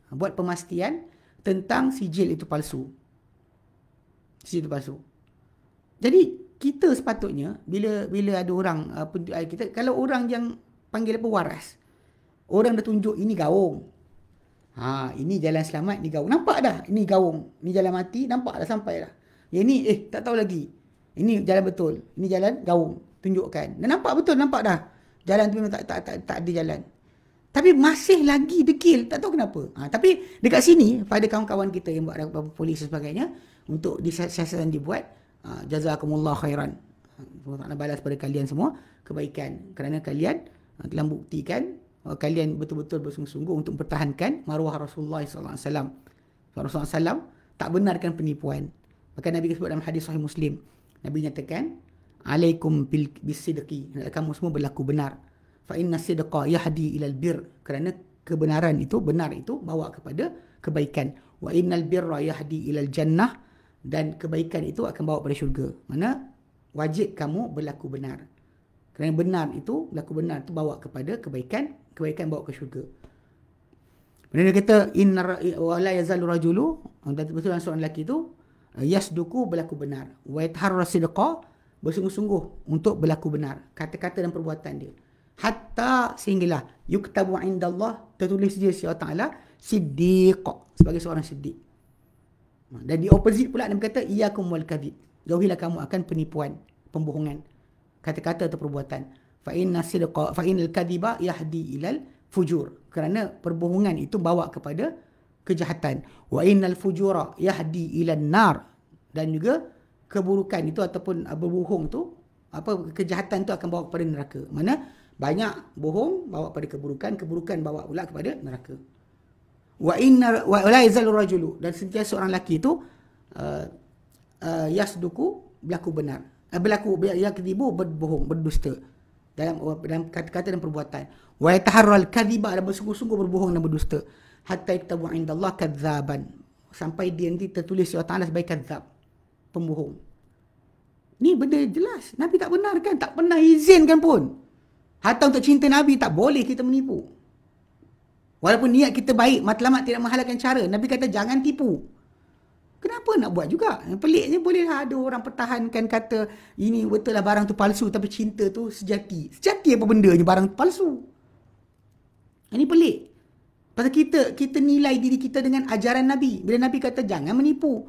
buat pemastian tentang sijil itu palsu. Sijil itu palsu. Jadi kita sepatutnya bila ada orang kita, kalau orang yang panggil waras, orang dah tunjuk ini gaung. Ini jalan selamat, ni gaung. Nampak dah, ini gaung. Ini jalan mati, nampak dah sampai dah. Yang ni, tak tahu lagi. Ini jalan betul. Ini jalan gaung. Tunjukkan. Dan nampak betul, nampak dah. Jalan tu memang tak ada jalan. Tapi masih lagi degil. Tak tahu kenapa. Tapi dekat sini, pada kawan-kawan kita yang buat polis dan sebagainya, untuk siasatan dibuat, jazakumullah khairan. Allah Ta'ala balas pada kalian semua kebaikan. Kerana kalian telah buktikan kalian betul-betul bersungguh-sungguh untuk mempertahankan maruah Rasulullah SAW. Rasulullah SAW tak benarkan penipuan. Maka Nabi sebut dalam hadis Sahih Muslim, Nabi nyatakan, alaikum bisidqi, kamu semua berlaku benar. Fa inna sidqa yahdi ilal bir, kerana kebenaran itu, benar itu bawa kepada kebaikan. Wa innal birra yahdi ilal jannah, dan kebaikan itu akan bawa pada syurga. Mana wajib kamu berlaku benar. Kerana benar itu, berlaku benar itu bawa kepada kebaikan, kebaikan bawa ke syurga. Kemudian dia kata, inna wa la yazalu rajulu, betul dalam seorang lelaki itu, yasduku, berlaku benar. Wa yataharra sidqa, bersungguh-sungguh untuk berlaku benar. Kata-kata dan perbuatan dia. hatta sehinggalah yuktabu indallah, tertulis dia si Allah Ta'ala siddiq, sebagai seorang siddiq. Dan di opposite pula Nabi kata iyyakum wal kadhib, jauhilah kamu akan penipuan, pembohongan, kata-kata atau perbuatan. Fa innal kadhiba yahdi ilal fujur, kerana perbohongan itu bawa kepada kejahatan. Wa innal fujura yahdi ilan nar, dan juga keburukan itu ataupun berbohong tu, kejahatan tu akan bawa kepada neraka. Mana banyak bohong bawa kepada keburukan, keburukan bawa pula kepada neraka. Wa la yazalu rajulu, dan sentiasa seorang lelaki itu yasduku, berlaku benar, yakdzibu, berbohong, berdusta dalam kata-kata dan perbuatan. Wa yataharral kadhiba, dan bersungguh-sungguh berbohong dan berdusta. Hatta yaktabu indallah kadzaban, sampai dia nanti tertulis Allah Ta'ala sebagai kadzab, pembohong. Ni benda jelas, Nabi tak benarkan, tak pernah izinkan pun. Hatta untuk cinta Nabi tak boleh kita menipu. Walaupun niat kita baik, matlamat tidak menghalalkan cara, Nabi kata jangan tipu. Kenapa nak buat juga? Peliknya bolehlah ada orang pertahankan kata ini betul lah barang tu palsu, tapi cinta tu sejati. Sejati apa bendanya barang tu palsu? Ini pelik. Pasal kita nilai diri kita dengan ajaran Nabi. Bila Nabi kata jangan menipu,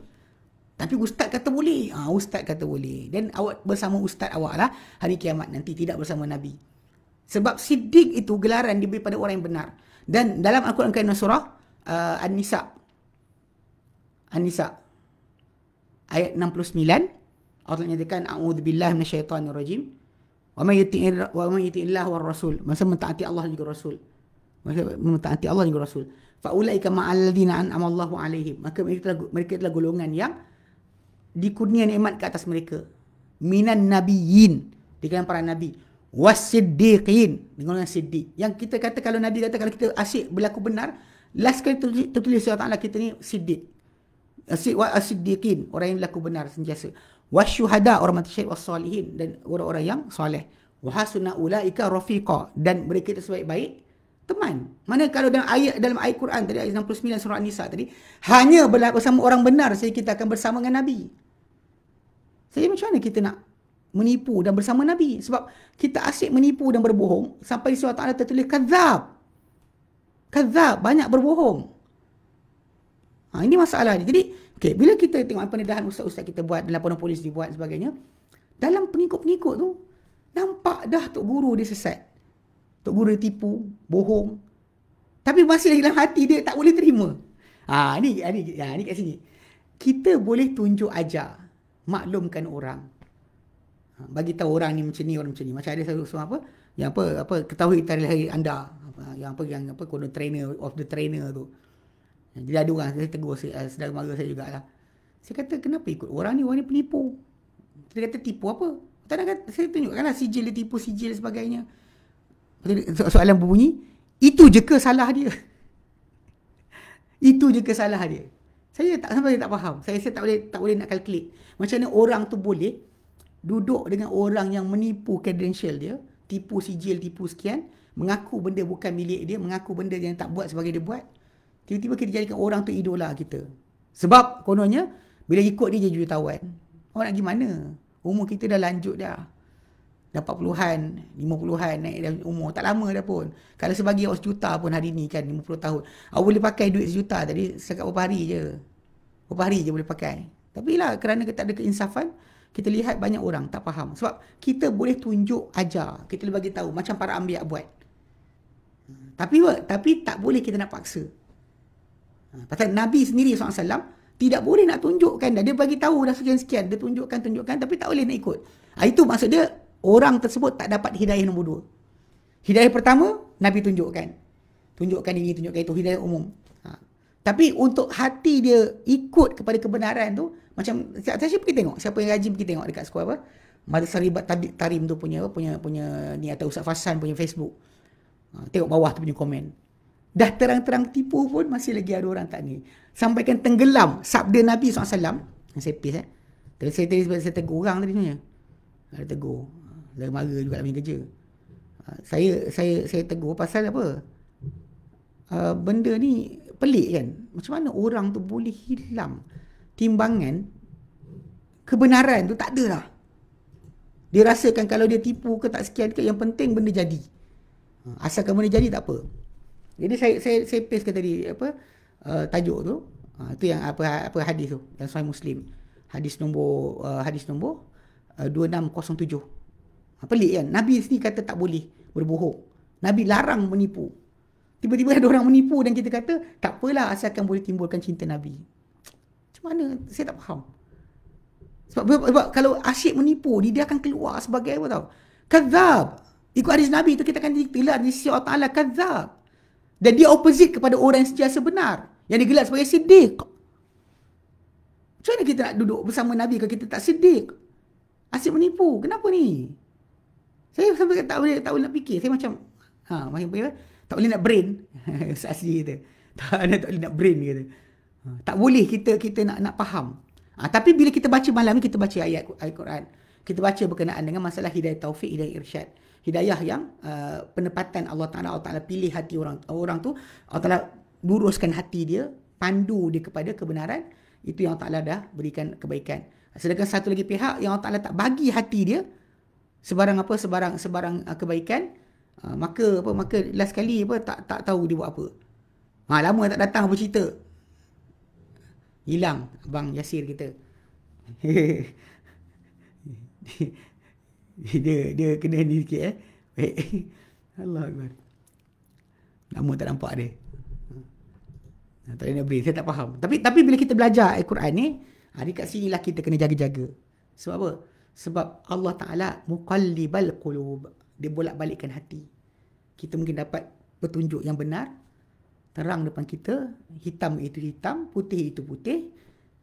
tapi ustaz kata boleh. Ustaz kata boleh. Dan awak bersama ustaz awak lah hari kiamat nanti, tidak bersama Nabi. Sebab siddiq itu gelaran diberi pada orang yang benar. Dan dalam Al-Quran Karim surah An-Nisa ayat 69, Allah menyatakan a'udzubillahi minasyaitonir rajim. Wa may yuti'illah war rasul, masa mentaati Allah dan juga Rasul. Masa mentaati Allah dan juga Rasul. Fa ulaika ma'al ladzina an'ama Allahu 'alaihim, maka mereka adalah golongan yang dikurnia nikmat ke atas mereka. Minan nabiyyin, di kalangan para nabi. Was-siddiqin, dengan siddiq. Yang kita kata, kalau Nabi kata kalau kita asyik berlaku benar, last kali tertulis Allah Ta'ala kita ni siddiq. As-siddiqin, orang yang berlaku benar sentiasa. Wasyuhada, orang mati syahid, was-salihin, dan orang-orang yang soleh. Wa hasuna ulaika rafiqa, dan mereka itu sebaik-baik teman. Mana kalau dalam ayat Quran tadi, ayat 69 surah An-Nisa tadi, hanya bersama orang benar saja kita akan bersama dengan Nabi. Jadi macam mana kita nak menipu dan bersama Nabi? Sebab kita asyik menipu dan berbohong sampai surah Ta'ala tertulis kadzab, banyak berbohong. Ini masalah ni. Jadi bila kita tengok pendedahan ustaz-ustaz kita buat, dan laporan polis dibuat sebagainya, dalam pengikut-pengikut tu nampak dah Tok Guru dia sesat, Tok Guru dia tipu, bohong, tapi masih lagi dalam hati dia tak boleh terima. Ni kat sini kita boleh tunjuk ajar, maklumkan orang, bagi tahu orang ni macam ni, orang macam ni. Macam ada satu apa yang apa ketahui tarikh lahir anda, yang konon trainer of the trainer tu. Jadi ada orang, saya tegur saudara mara saya jugalah. Saya kata kenapa ikut orang ni penipu. Dia kata tipu apa? Saya tunjukkanlah sijil dia tipu, sijil sebagainya. Soalan berbunyi, itu je ke salah dia? Itu je ke salah dia? Saya tak faham. Saya tak boleh nak calculate. Macam mana orang tu boleh duduk dengan orang yang menipu credential dia, tipu sijil, tipu sekian, mengaku benda bukan milik dia, mengaku benda yang tak buat sebagai dia buat. Tiba-tiba kita jadikan orang tu idola kita. Sebab kononnya bila ikut dia jutawan. Orang nak pergi mana? Umur kita dah lanjut dah. Dah 40-an, 50-an naik dah umur. Tak lama dah pun. Kalau sebagi awak sejuta pun hari ni kan, 50 tahun. Awak boleh pakai duit sejuta tadi setakat beberapa hari je. Beberapa hari je boleh pakai. Tapi lah kerana kita ada keinsafan, kita lihat banyak orang tak faham. Sebab kita boleh tunjuk ajar. Kita boleh bagi tahu macam para anbiya buat. Tapi tak boleh kita nak paksa. Pasal Nabi sendiri SAW tidak boleh nak tunjukkan dah. Dia bagi tahu dah sekian-sekian. Dia tunjukkan tapi tak boleh nak ikut. Itu maksud dia orang tersebut tak dapat hidayah nombor 2. Hidayah pertama, Nabi tunjukkan. Tunjukkan ini, tunjukkan itu. Hidayah umum. Tapi untuk hati dia ikut kepada kebenaran tu, macam saya pergi tengok, siapa yang rajin pergi tengok dekat sekolah apa, Madrasah Ribat Tarim tu punya ni, atau Ustaz Fasan punya Facebook. Tengok bawah tu punya komen. Dah terang-terang tipu pun masih lagi ada orang tak ni. Sampaikan tenggelam sabda Nabi SAW. Saya pis saya tegur orang tadi sebenarnya. Ada tegur. Dari mara juga dalam kerja. Saya tegur pasal apa? Benda ni pelik kan. Macam mana orang tu boleh hilang timbangan kebenaran tu, tak ada lah. Dia rasakan kalau dia tipu ke tak sekian ke, yang penting benda jadi. Asalkan benda jadi tak apa. Jadi saya paste tadi tajuk tu. Itu yang apa hadis tu yang Sahih Muslim. Hadis nombor 2607. Pelik kan? Nabi sendiri kata tak boleh berbohong. Nabi larang menipu. Tiba-tiba ada orang menipu dan kita kata tak apalah asalkan boleh timbulkan cinta Nabi. Macam mana? Saya tak faham. Sebab kalau asyik menipu dia akan keluar sebagai apa tau? Kadzab. Ikut hadis Nabi tu kita akan ditelan di sisi Allah Ta'ala kadzab. Dan dia opposite kepada orang yang sentiasa benar. Yang digelar sebagai siddiq. Macam mana kita nak duduk bersama Nabi kalau kita tak siddiq? Asyik menipu. Kenapa ni? Saya sampai tak boleh nak fikir. Saya macam tak boleh nak brain. Asli kata. Tak boleh nak brain kata. Tak boleh kita nak faham. Tapi bila kita baca malam ni, kita baca ayat Al-Quran. Kita baca berkenaan dengan masalah hidayah taufik, hidayah irsyad. Hidayah yang penempatan Allah Ta'ala pilih hati orang tu. Allah Ta'ala luruskan hati dia, pandu dia kepada kebenaran. Itu yang Allah Ta'ala dah berikan kebaikan. Sedangkan satu lagi pihak yang Allah Ta'ala tak bagi hati dia sebarang kebaikan, maka last kali tak tahu dia buat apa. Lama tak datang apa cerita. Hilang Abang Yasir kita. dia kena ni sikit Allah Akbar. Lama tak nampak dia. Tak boleh nak beri. Saya tak faham. Tapi bila kita belajar Al-Quran ni, dekat sini lah kita kena jaga-jaga. Sebab apa? Sebab Allah Ta'ala muqallibal qulub. Dia bolak-balikkan hati. Kita mungkin dapat petunjuk yang benar, terang depan kita, hitam itu hitam, putih itu putih.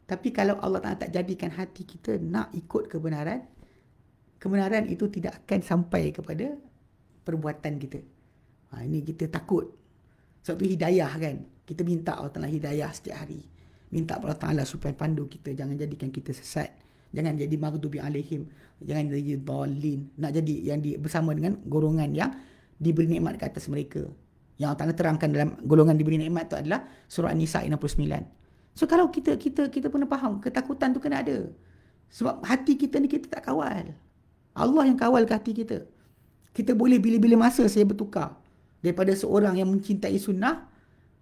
Tapi kalau Allah Ta'ala tak jadikan hati kita nak ikut kebenaran, kebenaran itu tidak akan sampai kepada perbuatan kita. Ini kita takut. Sebab tu hidayah kan. Kita minta Allah Ta'ala hidayah setiap hari. Minta Allah Ta'ala supaya pandu kita. Jangan jadikan kita sesat. Jangan jadi maghdubi alaihim. Jangan jadi dhalin. Nak jadi yang bersama dengan golongan yang diberi nikmat ke atas mereka. Yang Allah Ta'ala terangkan dalam golongan diberi nikmat itu adalah surah An-Nisa 69. So kalau kita pernah faham, ketakutan tu kena ada. Sebab hati kita ni kita tak kawal. Allah yang kawal ke hati kita. Kita boleh bila-bila masa saya bertukar. Daripada seorang yang mencintai sunnah,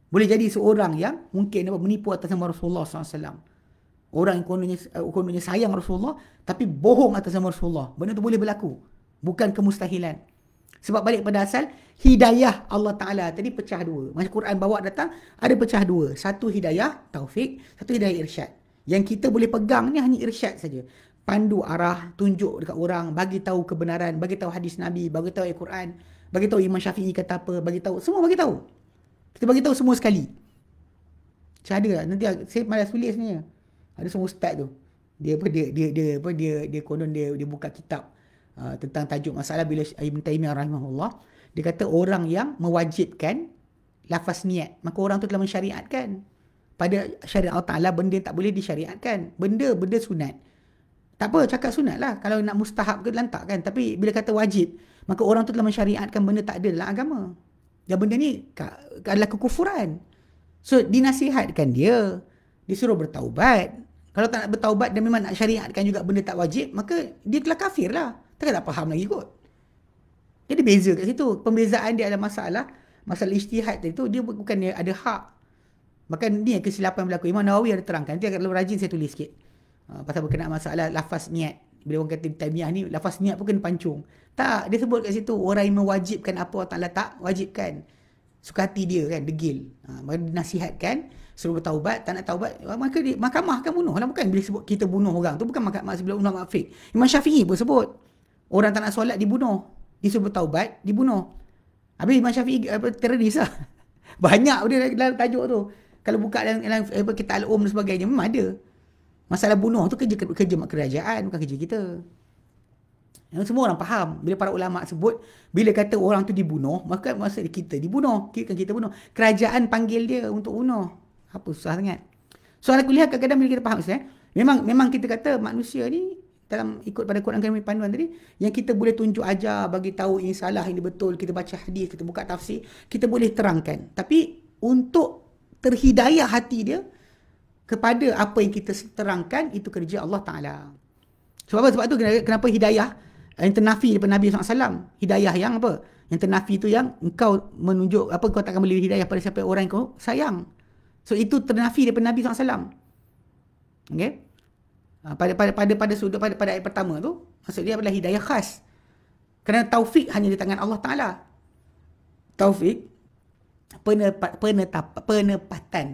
boleh jadi seorang yang mungkin menipu atas nama Rasulullah SAW. Orang yang kononnya sayang Rasulullah, tapi bohong atas nama Rasulullah. Benda tu boleh berlaku. Bukan kemustahilan. Sebab balik pada asal, hidayah Allah Ta'ala tadi pecah dua. Masa Quran bawa datang, ada pecah dua. Satu hidayah taufik, satu hidayah irsyad. Yang kita boleh pegang ni hanya irsyad saja. Pandu arah, tunjuk dekat orang, bagi tahu kebenaran, bagi tahu hadis Nabi, bagi tahu Al-Quran, bagi tahu Imam Syafi'i kata apa, bagi tahu, semua bagi tahu. Kita bagi tahu semua sekali. Macam ada lah. Nanti saya malas tulis sebenarnya. Ada semua ustaz tu. Dia konon dia buka kitab tentang tajuk masalah bila Ibn Taymiyah rahimahullah, dia kata orang yang mewajibkan lafaz niat, maka orang tu telah mensyariatkan. Pada syariat Allah Ta'ala benda tak boleh disyariatkan. Benda sunat. Tak apa, cakap sunat lah. Kalau nak mustahab ke lantak kan. Tapi bila kata wajib, maka orang tu telah mensyariatkan benda tak ada dalam agama. Dan benda ni adalah kekufuran. So dinasihatkan dia, disuruh bertaubat. Kalau tak nak bertaubat dan memang nak syariatkan juga benda tak wajib, maka dia telah kafir lah. Takkan tak faham lagi kot. Jadi beza kat situ. Pembezaan dia adalah masalah ijtihad tu, dia bukan dia ada hak. Bahkan ni kesilapan berlaku. Imam Nawawi ada terangkan. Nanti kalau rajin saya tulis sikit. Pasal berkenaan masalah lafaz niat. Bila orang kata Taimiyah ni, lafaz niat pun kena pancung. Tak, dia sebut kat situ, orang yang mewajibkan apa Allah Ta'ala tak wajibkan. Suka hati dia kan, degil. Maka dinasihatkan, suruh bertaubat, tak nak taubat, maka mahkamah akan bunuh lah. Bukan bila sebut kita bunuh orang tu, bukan mahkamah sebelum ulama fiqh. Imam Syafi'i pun sebut, orang tak nak solat dibunuh. Disuruh bertaubat, dibunuh. Habis Imam Syafi'i teroris lah. Banyak dia dalam tajuk tu. Kalau buka dalam kitab Al-Um dan sebagainya, memang ada. Masalah bunuh tu kerja kerajaan, bukan kerja kita. Yang semua orang faham. Bila para ulama sebut, bila kata orang tu dibunuh, maka maksud kita dibunuh. Kita bunuh. Kerajaan panggil dia untuk bunuh. Apa susah sangat. Soalan kuliah kadang-kadang bila kita faham, memang kita kata manusia ni, dalam ikut pada Quran kami panduan tadi, yang kita boleh tunjuk ajar, bagi tahu ini salah, ini betul, kita baca hadis, kita buka tafsir, kita boleh terangkan. Tapi untuk terhidayah hati dia kepada apa yang kita terangkan, itu kerja Allah Ta'ala. Sebab apa? Sebab tu kenapa hidayah Yang ternafi daripada Nabi SAW. Hidayah yang apa? Yang ternafi tu yang engkau menunjuk, apa, kau takkan boleh hidayah pada siapa orang yang kau sayang. So itu ternafi daripada Nabi SAW. Okay? Pada sudut pada ayat pertama tu, maksud dia adalah hidayah khas. Kerana taufik hanya di tangan Allah Ta'ala. Taufik, penepatan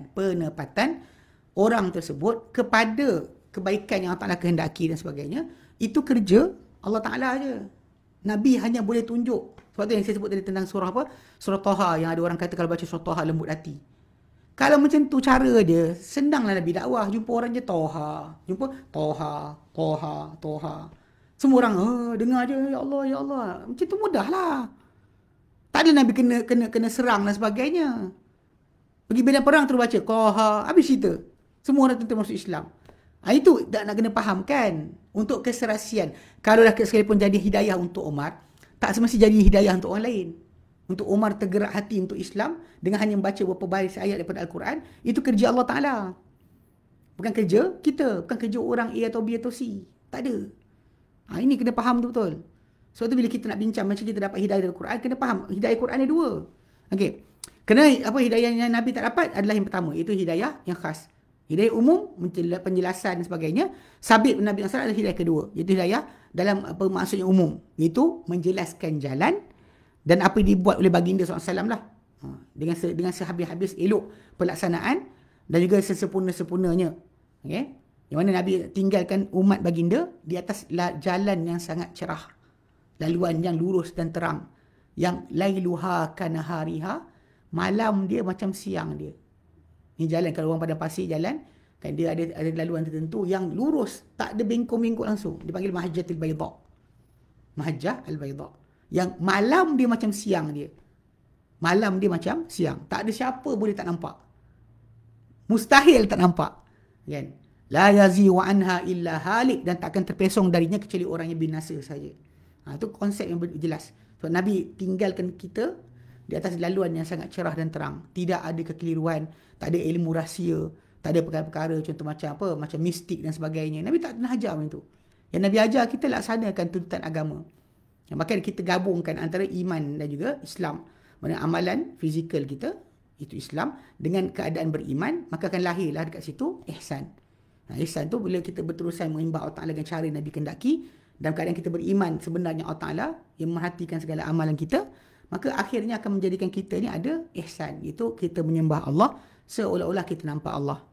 orang tersebut kepada kebaikan yang Allah Ta'ala kehendaki dan sebagainya, itu kerja Allah Ta'ala je. Nabi hanya boleh tunjuk. Sebab tu yang saya sebut tadi tentang surah apa? Surah Taha, yang ada orang kata kalau baca surah Taha lembut hati. Kalau macam tu cara dia, senanglah Nabi dakwah. Jumpa orang je Taha. Jumpa Taha, Taha, Taha. Semua orang dengar je, ya Allah, ya Allah. Macam tu mudahlah. Tak ada Nabi kena serang dan sebagainya. Pergi medan perang terus baca Taha, habis cerita. Semua orang tentu masuk Islam. Itu tak nak kena faham kan. Untuk keserasian. Kalau dah sekalipun jadi hidayah untuk Umar, tak semestinya jadi hidayah untuk orang lain. Untuk Umar tergerak hati untuk Islam dengan hanya membaca beberapa baris ayat daripada Al-Quran, itu kerja Allah Ta'ala. Bukan kerja kita. Bukan kerja orang A atau B atau C. Tak ada. Ini kena faham betul-betul. Sebab tu bila kita nak bincang macam kita dapat hidayah dari Al-Quran, kena faham hidayah Al-Quran ada dua. Okey. Kerana apa hidayah yang Nabi tak dapat adalah yang pertama, iaitu hidayah yang khas. Hidayah umum, penjelasan dan sebagainya. Sabit Nabi SAW adalah hidayah kedua, iaitu hidayah dalam apa maksudnya umum, iaitu menjelaskan jalan dan apa yang dibuat oleh baginda SAW lah. Dengan sehabis-habis elok pelaksanaan dan juga sesempurna-sempurnanya. Okay? Yang mana Nabi tinggalkan umat baginda di atas jalan yang sangat cerah. Laluan yang lurus dan terang. Yang lailuha kanahariha, malam dia macam siang dia. Ni jalan, kalau orang pada pasir jalan, kan dia ada laluan tertentu yang lurus, tak ada bengkok-bengkok langsung. Dipanggil Mahajjatul Baydha. Mahajjah al-Baydha. Yang malam dia macam siang dia. Malam dia macam siang. Tak ada siapa boleh tak nampak. Mustahil tak nampak. Kan? La yazi wa anha illa halik, dan takkan terpesong darinya kecuali orang yang binasa saja. Itu konsep yang jelas. So, Nabi tinggalkan kita di atas laluan yang sangat cerah dan terang. Tidak ada kekeliruan, tak ada ilmu rahsia, tak ada perkara-perkara contoh macam apa, macam mistik dan sebagainya. Nabi tak pernah ajar macam tu. Yang Nabi ajar kita laksanakan tuntutan agama. Maka kita gabungkan antara iman dan juga Islam. Maksudnya amalan fizikal kita, itu Islam, dengan keadaan beriman, maka akan lahirlah dekat situ ihsan. Ihsan tu bila kita berterusan mengimbau Allah Ta'ala dengan cara Nabi kendaki, dalam keadaan kita beriman sebenarnya Allah Ta'ala yang memerhatikan segala amalan kita, maka akhirnya akan menjadikan kita ni ada ihsan. Itu kita menyembah Allah seolah-olah kita nampak Allah.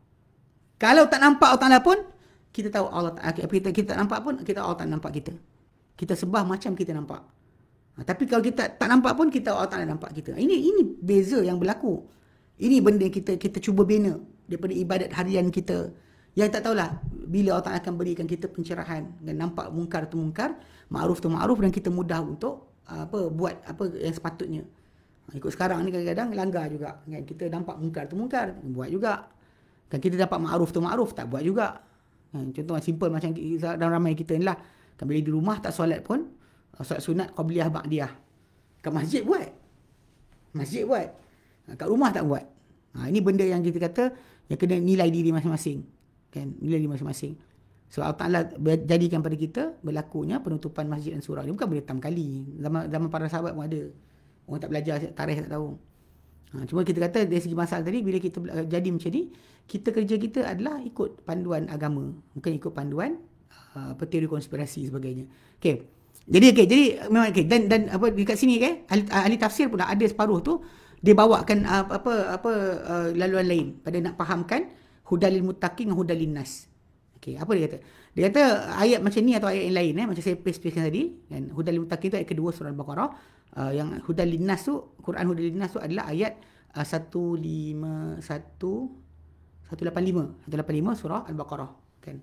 Kalau tak nampak Allah Ta'ala pun, kita tahu Allah Ta'ala. Kita tak nampak pun, kita tahu Allah Ta'ala nampak kita. Kita sembah macam kita nampak. Tapi kalau kita tak nampak pun, kita Allah Ta'ala nampak kita. Ini beza yang berlaku. Ini benda yang kita cuba bina daripada ibadat harian kita. Yang tak tahulah bila Allah Ta'ala akan berikan kita pencerahan dan nampak mungkar tu mungkar, ma'ruf tu ma'ruf, dan kita mudah untuk buat apa yang sepatutnya. Ikut sekarang ni kadang-kadang langgar juga. Kan? Kita nampak mungkar tu mungkar, buat juga. Kan kita dapat ma'ruf tu ma'ruf, tak buat juga. Contoh simple macam dalam ramai kita ni lah. Kan bila di rumah tak solat pun, solat sunat qabliyah ba'diyah. Kat masjid buat. Masjid buat. Kat rumah tak buat. Ini benda yang kita kata yang kena nilai diri masing-masing. Kan? Nilai diri masing-masing. So Allah Ta'ala jadikan pada kita berlakunya penutupan masjid dan surau. Dia bukan benda pertama kali. Zaman para sahabat pun ada. Orang tak belajar tarikh tak tahu. Cuma kita kata dari segi masalah tadi, bila kita jadi macam ni, kerja kita adalah ikut panduan agama. Bukan ikut panduan teori konspirasi sebagainya. Okey. Jadi memang okey, dan apa dekat sini ahli tafsir pun ada separuh tu dia bawakan laluan lain pada nak fahamkan hudalil muttaqin dan hudalin nas. Okey, apa dia kata? Dia kata ayat macam ni atau ayat yang lain macam saya paste-paste tadi, kan, hudalil muttaqin tu ayat kedua surah Al-Baqarah. Yang hudalin nas tu, Quran hudalin nas tu adalah ayat 185 surah Al-Baqarah, kan.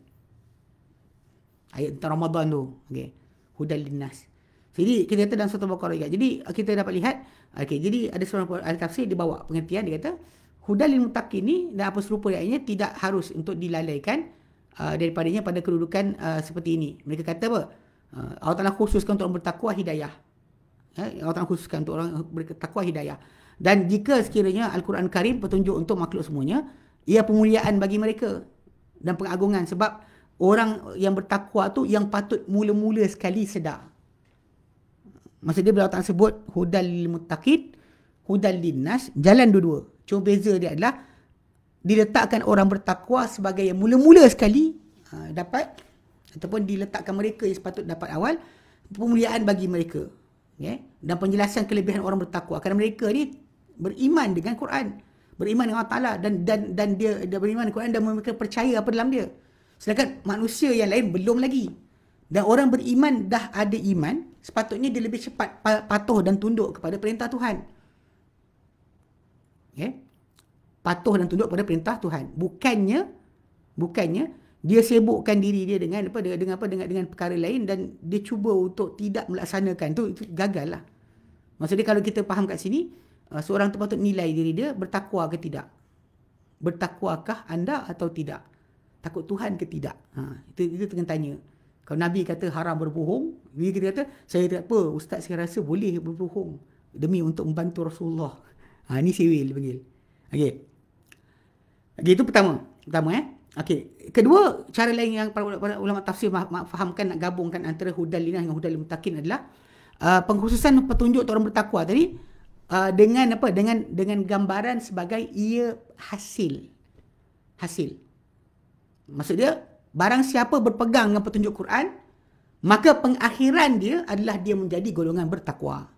Ayat tentang Ramadan tu. Okey. Hudal linnas. Jadi kita kata dalam surah Al-Baqarah juga. Jadi kita dapat lihat, okey, jadi ada seorang ahli tafsir dia bawa pengertian, dia kata hudal lil muttaqin ni dan apa serupa ayatnya tidak harus untuk dilalaikan daripadanya pada kedudukan seperti ini. Mereka kata apa? Allah Ta'ala khususkan untuk orang bertakwa hidayah. Allah Ta'ala khususkan untuk orang bertakwa hidayah. Dan jika sekiranya Al-Quran Karim petunjuk untuk makhluk semuanya, ia pemuliaan bagi mereka dan pengagungan, sebab orang yang bertakwa tu yang patut mula-mula sekali sedar. Maksud dia bila Allah Ta'ala sebut hudal lil muttaqin, hudal linnas, jalan dua-dua. Cuma beza dia adalah diletakkan orang bertakwa sebagai yang mula-mula sekali dapat, ataupun diletakkan mereka yang sepatut dapat awal, pemuliaan bagi mereka. Okay? Dan penjelasan kelebihan orang bertakwa. Kerana mereka ni beriman dengan Quran, beriman dengan Allah Ta'ala, dan dia beriman dengan Quran dan mereka percaya apa dalam dia. Sedangkan manusia yang lain belum lagi. Dan orang beriman dah ada iman, sepatutnya dia lebih cepat patuh dan tunduk kepada perintah Tuhan. Okay? Patuh dan tunduk pada perintah Tuhan. Bukannya dia sibukkan diri dia dengan perkara lain dan dia cuba untuk tidak melaksanakan. Itu gagal lah. Maksudnya kalau kita faham kat sini, seorang tu patut nilai diri dia bertakwa ke tidak. Bertakwakah anda atau tidak? Takut Tuhan ke tidak? Itu tengah tanya. Kalau Nabi kata haram berbohong, dia kata, saya tak apa, Ustaz saya rasa boleh berbohong demi untuk membantu Rasulullah. Ini sewil panggil. Okey. Okey, itu pertama. Okey. Kedua, cara lain yang para ulama tafsir fahamkan, nak gabungkan antara hudal linnas dengan hudal muttaqin adalah pengkhususan petunjuk orang bertakwa tadi dengan apa? Dengan gambaran sebagai ia hasil. Maksud dia, barang siapa berpegang dengan petunjuk Quran, maka pengakhiran dia adalah dia menjadi golongan bertakwa.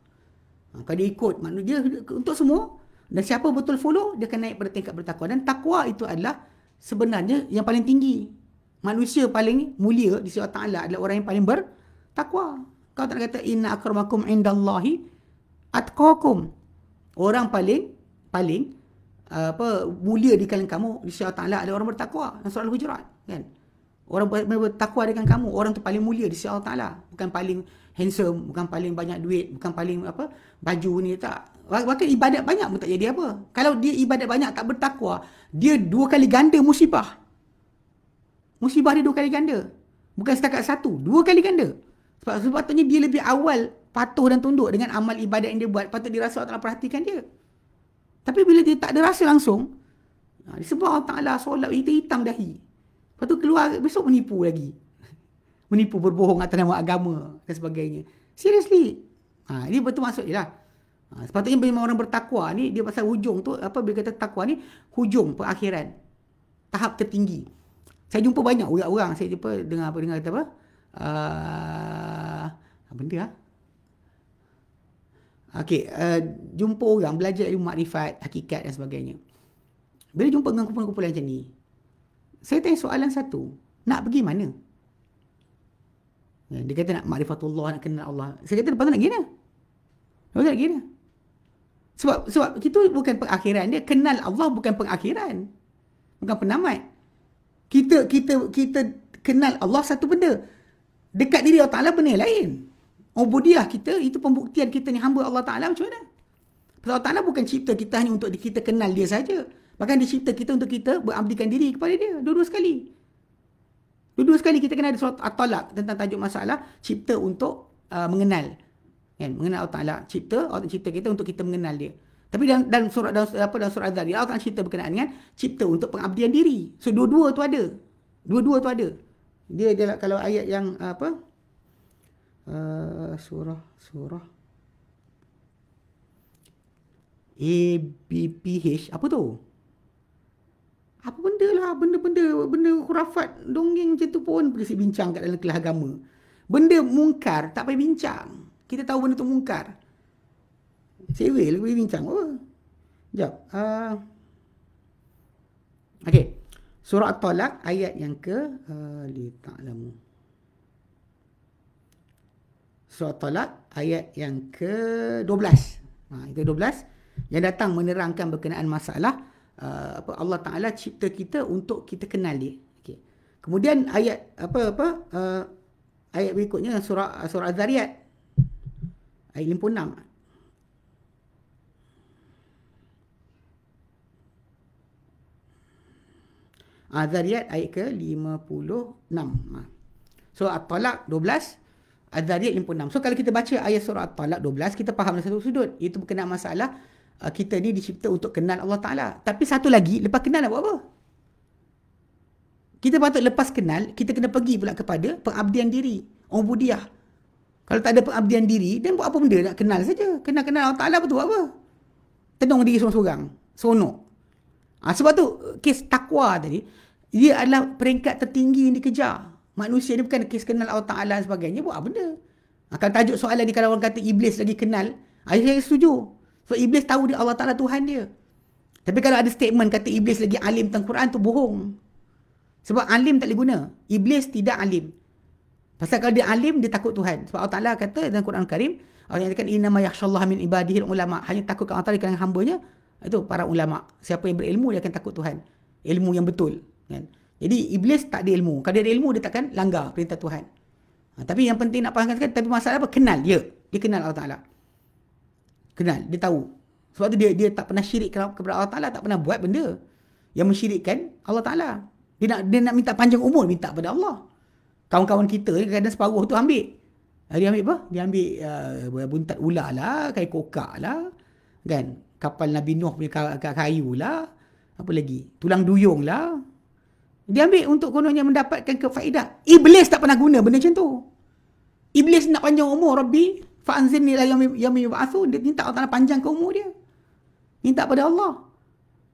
Kalau dia ikut, maknanya dia untuk semua, dan siapa betul follow, dia akan naik pada tingkat bertakwa. Dan takwa itu adalah sebenarnya yang paling tinggi. Manusia paling mulia di sisi Allah Ta'ala adalah orang yang paling bertakwa. Kau tak kata inna akramakum indallahi atqakum. Orang paling mulia di kalangan kamu di sisi Allah Ta'ala adalah orang bertakwa. Dalam surah Al-Hujurat, kan? Orang bertakwa dengan kamu, orang tu paling mulia di sisi Allah Ta'ala. Bukan paling handsome, bukan paling banyak duit, bukan paling baju ni, tak. Bahkan ibadat banyak pun tak jadi apa. Kalau dia ibadat banyak tak bertakwa, dia 2 kali ganda musibah. Musibah dia 2 kali ganda. Bukan setakat 1, 2 kali ganda. Sepatutnya dia lebih awal patuh dan tunduk dengan amal ibadat yang dia buat. Patut dirasa Allah Ta'ala perhatikan dia. Tapi bila dia tak ada rasa langsung, disebut Allah Ta'ala solat hitam dahi. Lepas tu keluar besok menipu lagi. Menipu, berbohong atas nama agama dan sebagainya. Seriously. Ini betul maksud dia lah. Sepatutnya memang orang bertakwa ni, dia pasal hujung tu, bila kata takwa ni, hujung perakhiran. Tahap tertinggi. Saya jumpa banyak orang-orang, saya jumpa dengar kata apa? Benda lah. Okey, jumpa orang, belajar ilmu makrifat, hakikat dan sebagainya. Bila jumpa dengan kumpulan-kumpulan macam ni, saya tanya soalan satu, nak pergi mana? Dia kata nak makrifatullah, nak kenal Allah. Saya kata lepas tu nak pergi mana? Lepas tu nak pergi mana? Sebab itu bukan pengakhiran dia. Kenal Allah bukan pengakhiran. Bukan penamat. Kita kenal Allah satu benda. Dekat diri Allah Ta'ala benda lain. Ubudiyah kita, itu pembuktian kita ni hamba Allah Ta'ala macam mana? Sebab Allah Ta'ala bukan cipta kita hanya untuk kita kenal dia saja. Bahkan dia cipta kita untuk kita berabdikan diri kepada dia. Dua-dua sekali. Dua-dua sekali kita kena ada surat At-Talaq tentang tajuk masalah cipta untuk mengenal. Kan? Mengenal Allah Ta'ala. Allah cipta kita untuk kita mengenal dia. Tapi dalam surat Az-Zariyat, Allah Ta'ala cipta berkenaan dengan cipta untuk pengabdian diri. So dua-dua tu ada. Dua-dua tu ada. Dia kalau ayat yang surah ABPH, apa tu? Apa benda lah, benda khurafat, dongeng macam tu pun boleh bincang kat dalam kelas agama. Benda mungkar tak payah bincang. Kita tahu benda tu mungkar. Sewil boleh bincang. Sekejap. Okey. Surah At-Talaq ayat yang ke li ta'lamu. Surah At-Talaq ayat yang ke-12. Itu 12 yang datang menerangkan berkenaan masalah Allah Ta'ala cipta kita untuk kita kenal dia. Okay. Kemudian ayat ayat berikutnya surah Az-Zariyat ayat 56. Az-Zariyat ayat ke-56. Surah At-Talaq 12, Az-Zariyat 56. So kalau kita baca ayat surah At-Talaq 12, kita faham dari satu sudut. Itu berkenaan masalah kita ni dicipta untuk kenal Allah Ta'ala. Tapi satu lagi, lepas kenal nak buat apa? Kita patut lepas kenal, kita kena pergi pula kepada pengabdian diri. Ubudiyah. Kalau tak ada pengabdian diri, dan buat apa benda nak kenal saja. Kenal Allah Ta'ala betul apa? Tenung diri seorang-seorang. Seronok. Sebab tu, kes takwa tadi, dia adalah peringkat tertinggi yang dikejar. Manusia ni bukan kes kenal Allah Ta'ala dan sebagainya. Buat apa benda? Kalau tajuk soalan ni, kalau orang kata iblis lagi kenal, saya setuju. So iblis tahu dia Allah Ta'ala Tuhan dia. Tapi kalau ada statement kata iblis lagi alim tentang Quran, tu bohong. Sebab alim tak boleh guna. Iblis tidak alim. Pasal kalau dia alim, dia takut Tuhan. Sebab Allah Ta'ala kata dalam Quran Karim, Allah katakan, innama yakhshallah min ibadihil ulama. Hanya takut Allah Ta'ala dengan hambanya, itu para ulama. Siapa yang berilmu, dia akan takut Tuhan. Ilmu yang betul. Kan? Jadi iblis tak ada ilmu. Kalau dia ada ilmu, dia takkan langgar perintah Tuhan. Tapi yang penting nak fahamkan sekali, tapi masalah apa? Kenal dia. Dia kenal Allah Ta'ala. Kenal, dia tahu. Sebab tu dia tak pernah syirik kepada Allah Ta'ala, tak pernah buat benda yang mensyirikkan Allah Ta'ala. Dia nak minta panjang umur, minta pada Allah. Kawan-kawan kita kadang separuh tu ambil. Dia ambil apa? Dia ambil buntat ular lah, kayu kokak lah, kan? Kapal Nabi Nuh punya kayu lah, apa lagi? Tulang duyung lah. Dia ambil untuk kononnya mendapatkan kefaedah. Iblis tak pernah guna benda macam tu. Iblis nak panjang umur, Rabbi, fa'anzirni ila yaumi yub'atsun. Dia minta Allah Ta'ala panjangkan umur dia. Minta pada Allah.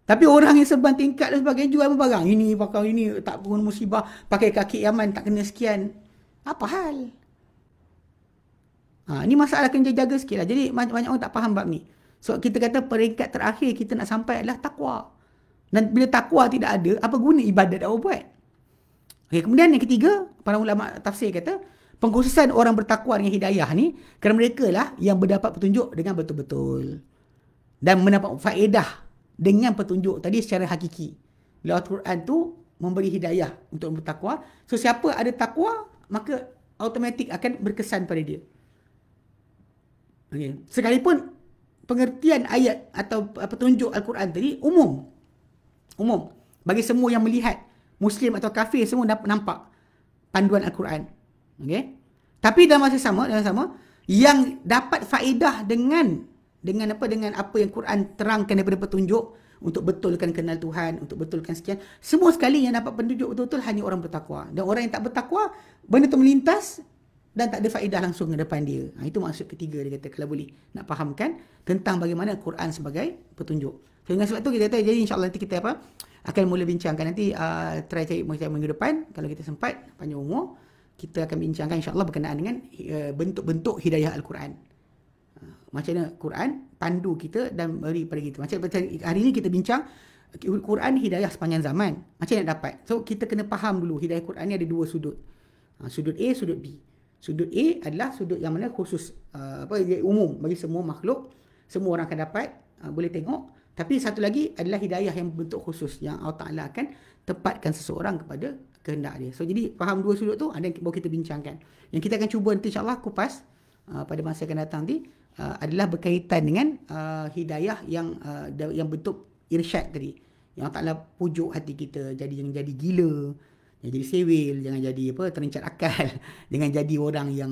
Tapi orang yang serban tingkat dan sebagainya jual barang. Ini pakai ini, tak pun musibah, pakai kaki Yaman, tak kena sekian. Apa hal? Ini masalah kena jaga sikit lah. Jadi banyak orang tak faham bab ni. So kita kata peringkat terakhir kita nak sampai adalah takwa. Dan bila takwa tidak ada, apa guna ibadat awak buat? Okay, kemudian yang ketiga, para ulama tafsir kata, pengkhususan orang bertakwa dengan hidayah ni, kerana mereka lah yang berdapat petunjuk dengan betul-betul. Dan mendapat faedah dengan petunjuk tadi secara hakiki. Bila Al-Quran tu memberi hidayah untuk bertakwa. So siapa ada takwa, maka automatik akan berkesan pada dia. Okay. Sekalipun pengertian ayat atau petunjuk Al-Quran tadi umum. Bagi semua yang melihat, Muslim atau kafir, semua dapat nampak panduan Al-Quran. Okay. Tapi dalam masa sama, yang dapat faedah dengan apa yang Quran terangkan daripada petunjuk untuk betulkan kenal Tuhan, untuk betulkan sekian. Semua sekali yang dapat petunjuk betul-betul hanya orang bertakwa. Dan orang yang tak bertakwa, benda tu melintas dan tak ada faedah langsung ke depan dia. Itu maksud ketiga dia kata, kalau boleh nak fahamkan tentang bagaimana Quran sebagai petunjuk. So, dengan sebab tu kita kata, jadi insyaAllah nanti kita akan mula bincangkan. Nanti try cari minggu depan, kalau kita sempat, panjang umur, kita akan bincangkan insyaAllah berkenaan dengan bentuk-bentuk hidayah Al-Quran. Macam mana Quran pandu kita dan beri pada kita. Macam hari ini kita bincang Quran hidayah sepanjang zaman. Macam mana nak dapat? So kita kena faham dulu hidayah Quran ni ada dua sudut. Sudut A, sudut B. Sudut A adalah sudut yang mana khusus, umum bagi semua makhluk. Semua orang akan dapat, boleh tengok. Tapi satu lagi adalah hidayah yang bentuk khusus yang Allah Ta'ala akan tepatkan seseorang kepada kehendak dia. So jadi faham dua sudut tu, ada yang baru kita bincangkan. Yang kita akan cuba nanti insyaAllah kupas pada masa akan datang nanti, adalah berkaitan dengan hidayah yang bentuk irsyad tadi. Yang Allah Ta'ala pujuk hati kita, jangan jadi gila, jangan jadi sewil, jangan jadi terincat akal, jangan jadi orang yang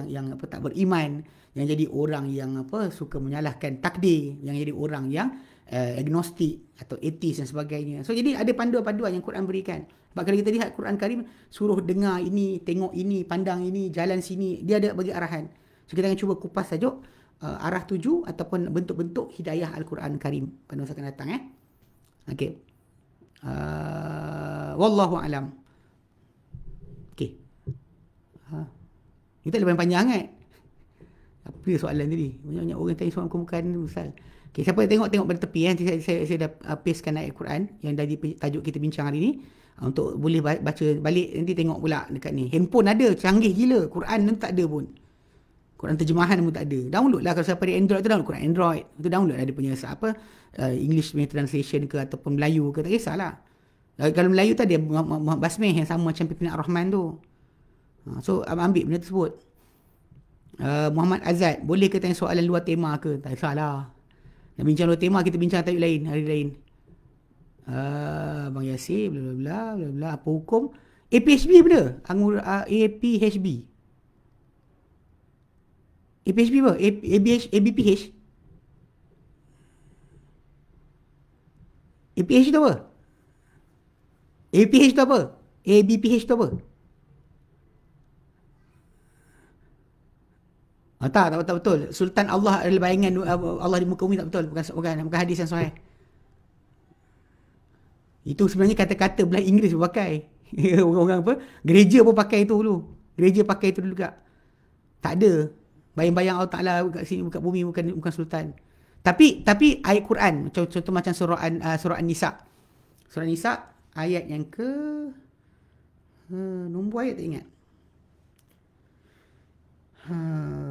yang tak beriman, jangan jadi orang yang suka menyalahkan takdir, jangan jadi orang yang agnostik atau ateis dan sebagainya. So jadi ada panduan-panduan yang Quran berikan. Sebab kalau kita lihat Quran Karim suruh dengar ini, tengok ini, pandang ini, jalan sini, dia ada bagi arahan. So kita akan cuba kupas tajuk arah tuju ataupun bentuk-bentuk hidayah Al-Quran Karim pada masa akan datang. Okey. Wallahu alam. Okey. Kita lebih panjang kan? Apa soalan tadi? Banyak-banyak orang tanya soalan bukan misal. Okey, siapa tengok pada tepi nanti saya dah pastekan ayat Quran yang dari tajuk kita bincang hari ni. Untuk boleh baca balik nanti tengok pula dekat ni. Handphone ada, canggih gila. Quran ni tak ada pun. Quran terjemahan pun tak ada. Download lah kalau siapa ada Android tu, download Quran Android. Itu download lah dia punya English punya translation ke ataupun Melayu ke, tak kisahlah. Kalau Melayu tu ada Basmeh yang sama macam Pimpinan Ar-Rahman tu. So ambil benda tersebut. Muhammad Azad, boleh ke tanya soalan luar tema ke? Tak kisahlah. Nak bincang luar tema, kita bincang tajuk lain, hari lain. Bang Yasir, bla bla bla, apa hukum APHB benda? APHB. APHB apa? ABPH? APH tu apa? APH tu apa? ABPH tu apa? Tak betul. Sultan Allah adalah bayangan Allah di muka bumi, tak betul. Bukan hadis yang sahih. Itu sebenarnya kata-kata belah Inggeris pakai. Orang apa? Gereja pun pakai itu dulu. Gereja pakai itu dulu juga. Tak ada. Bayang-bayang Allah Ta'ala kat sini, kat bumi, bukan sultan. Tapi ayat Quran, contoh macam surah An-Nisa. Surah An-Nisa ayat yang ke nombor ayat tak ingat.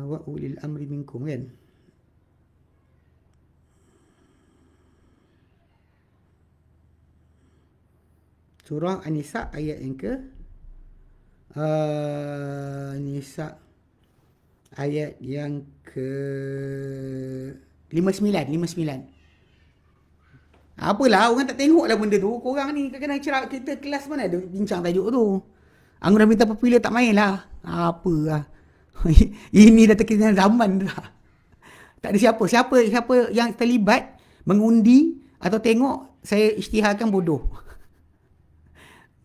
Wa ulil amri minkum, kan? Surah An-Nisa ayat yang ke Nisa ayat yang ke 59. Apalah, orang tak tengok lah benda tu. Korang ni kadang-kadang cerah kita kelas mana ada bincang tajuk tu. Anggun dah minta popular tak main lah. Apa lah. Ini dah terkena zaman dah. Tak ada siapa yang terlibat mengundi atau tengok, saya isytiharkan bodoh.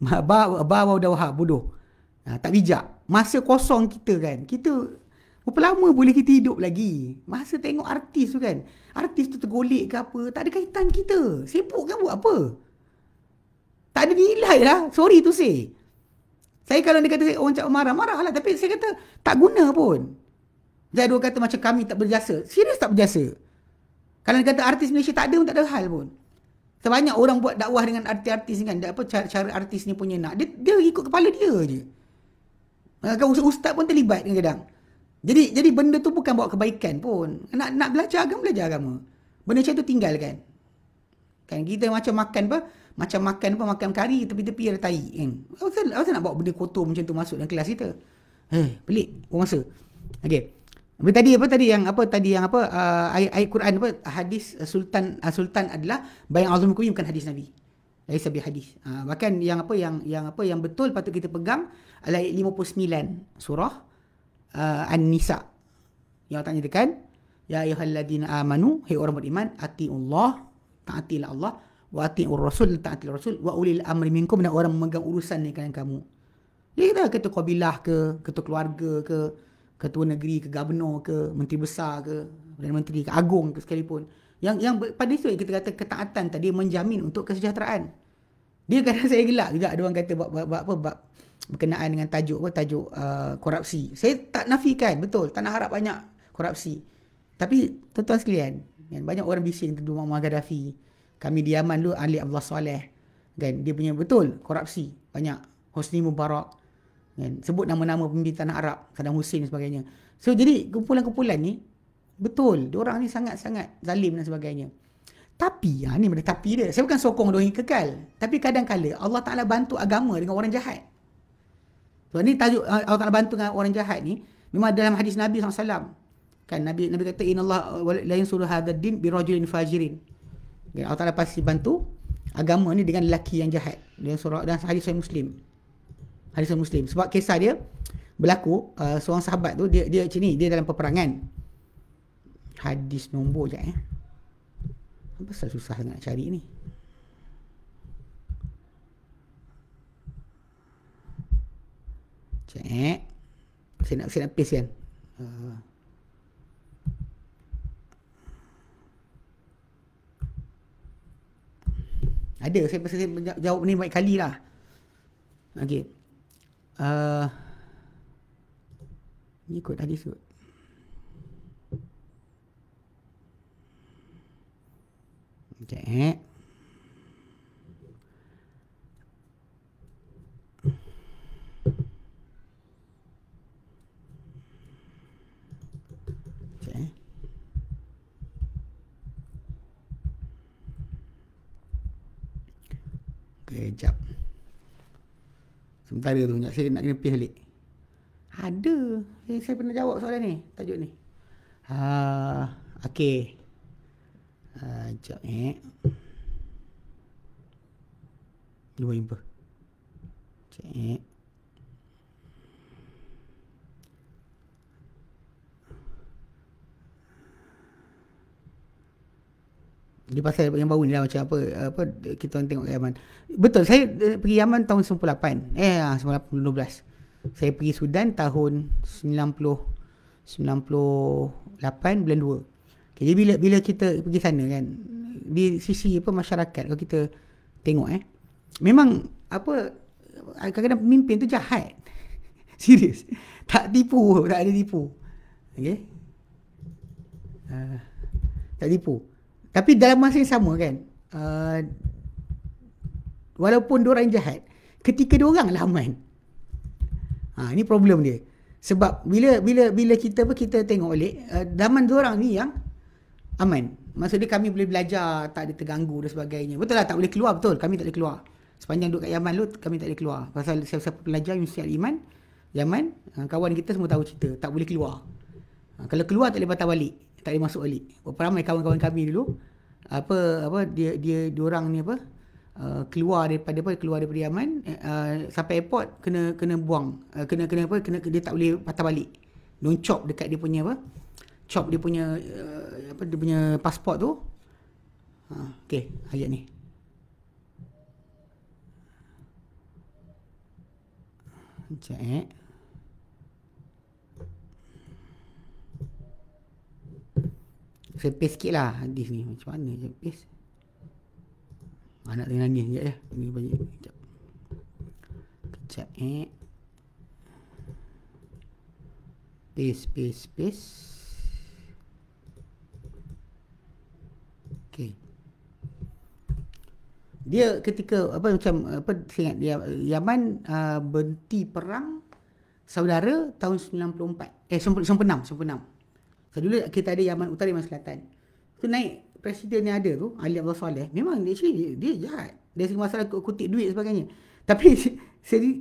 Bawa dah bodoh. Tak bijak. Masa kosong kita kan. Kita berapa lama boleh kita hidup lagi? Masa tengok artis tu kan. Artis tu tergolek ke apa, tak ada kaitan kita. Sibuk kan buat apa? Tak ada nilai lah. Sorry to say. Saya kalau dia kata orang cakap marah lah. Tapi saya kata tak guna pun. Jadi orang kata macam kami tak berjasa. Serius tak berjasa. Kalau dia kata artis Malaysia tak ada pun, tak ada hal pun. Sebanyak orang buat dakwah dengan artis-artis ni kan. Cara artis ni punya nak. Dia ikut kepala dia je. Kan ustaz pun terlibat kadang-kadang. Jadi benda tu bukan bawa kebaikan pun. Nak belajar agama. Benda macam tu tinggalkan. Kan kita macam makan kari tepi-tepi ada tai kan. Apa nak bawa benda kotor macam tu masuk dalam kelas kita? Pelik buang masa. Okey. Tadi yang ayat Quran hadis Sultan adalah bayang Allah Mukawi, bukan hadis Nabi. Dari sabi hadis. Bahkan yang betul patut kita pegang adalah ayat 59 surah An-Nisa. Yang Allah nyatakan, ya ayyuhalladzina amanu, hai orang beriman, atiullah, taatilah Allah, wa atiur rasul, taatilah rasul, wa ulil amri minkum, dan orang memegang urusan di kalangan kamu. Dia kata ketua kabilah ke, ketua keluarga ke, ketua negeri ke, gubernur ke, menteri besar ke, perdana menteri ke, agung ke sekalipun. Yang pada itu kita kata ketaatan tadi menjamin untuk kesejahteraan. Dia kadang saya gelak juga ada orang kata bab berkenaan dengan tajuk korupsi. Saya tak nafikan, betul, tak nak harap banyak korupsi. Tapi tuan-tuan sekalian, kan, banyak orang bising tentang Muammar Gaddafi. Kami di Yaman dulu, Ali Abdullah Saleh, kan, dia punya betul korupsi banyak. Hosni Mubarak, kan, sebut nama-nama pemimpin tanah Arab, Saddam Hussein dan sebagainya. So jadi kumpulan-kumpulan ni betul, diorang ni sangat-sangat zalim dan sebagainya. Tapi ni ada tapi dia. Saya bukan sokong diorang kekal, tapi kadang-kala Allah Ta'ala bantu agama dengan orang jahat. So ni tajuk Allah Ta'ala bantu dengan orang jahat ni memang dalam hadis Nabi SAW. Kan Nabi kata innallaha la yansuru hadzal din bi rajulin fajirin. Okay, Allah Ta'ala pasti bantu agama ni dengan lelaki yang jahat. Dalam surah dan hadis Sahih Muslim. Hadis Sahih Muslim. Sebab kisah dia berlaku seorang sahabat tu dia macam ni, dia dalam peperangan. Hadis nombor je Apa susah nak cari ni? Saya nak paste kan. Ada, saya jawab ni banyak kali lah. Okey. Ni ikut hadis kot. Cek. Kejap. Sementara tu saya nak kena paste balik. Ada. Saya pernah jawab soalan ni, tajuk ni. Okey. Sekejap Dua jumpa. Cek. Dia pasal yang baru ni lah, macam apa kita orang tengok Yaman. Betul, saya pergi Yaman tahun 98. 19. Saya pergi Sudan tahun 99. 98 bulan 2. Okay, jadi bila kita pergi sana kan, di sisi apa masyarakat, kalau kita tengok memang apa, kadang-kadang pemimpin tu jahat. Serius. Tak tipu, tak ada tipu. Okay. Tak tipu. Tapi dalam masa yang sama kan, walaupun diorang jahat, ketika diorang lah aman. Ini problem dia. Sebab bila kita tengok balik, zaman diorang ni yang aman. Maksudnya kami boleh belajar, tak ada terganggu dan sebagainya. Betul lah, tak boleh keluar, betul. Kami tak boleh keluar. Sepanjang duduk kat Yaman tu, kami tak boleh keluar. Pasal siapa-siapa pelajar mesti ada iman. Yaman, kawan kita semua tahu cerita, tak boleh keluar. Kalau keluar tak boleh patah balik, tak boleh masuk balik. Berapa ramai kawan-kawan kami dulu, diorang ni keluar daripada Yaman, sampai airport kena buang, kena dia tak boleh patah balik. Don't chop dekat dia punya chop dia punya dia punya pasport tu. Okey, ayat ni. Cek. Saya paste sikit lah hadis ni. Macam mana je paste? Nak tengah nangis sekejap ya. Ini banyak. Sekejap. Paste. Okay. Dia ketika saya ingat dia Yaman berhenti perang saudara tahun 94. 96. So dulu kita ada Yaman Utara, Yaman Selatan. Tu naik presiden yang ada tu, Ali Abdul Saleh, memang dia jahat. Dari segi masalah kutip duit dan sebagainya. Tapi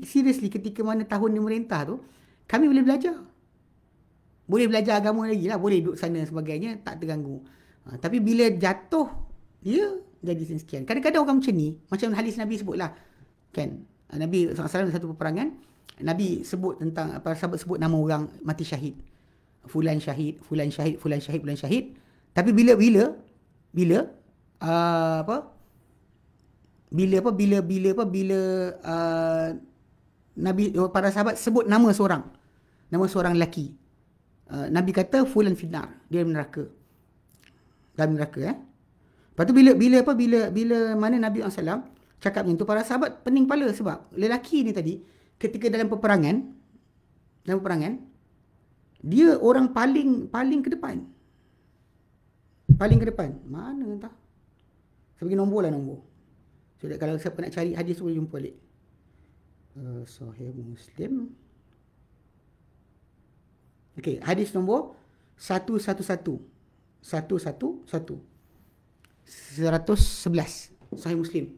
seriously ketika mana tahun dia merintah tu, kami boleh belajar. Boleh belajar agama lagi lah, boleh duduk sana dan sebagainya, tak terganggu. Tapi bila jatuh, dia jadi sekian. Kadang-kadang orang macam ni, macam hadis Nabi sebut lah. Kan? Nabi SAW satu peperangan, Nabi sebut tentang, sahabat sebut nama orang mati syahid. Fulan syahid. Tapi bila Nabi, para sahabat sebut nama seorang lelaki, Nabi kata fulan finnar, dia neraka. Dalam neraka. Lepas tu bila mana Nabi SAW cakap macam tu, para sahabat pening kepala sebab lelaki ni tadi ketika dalam peperangan dia orang paling ke depan. Mana entah. Saya bagi nombor. So kalau siapa nak cari hadis tu boleh jumpa balik. Sahih Muslim. Okey, hadis nombor 111. 111. Sahih Muslim.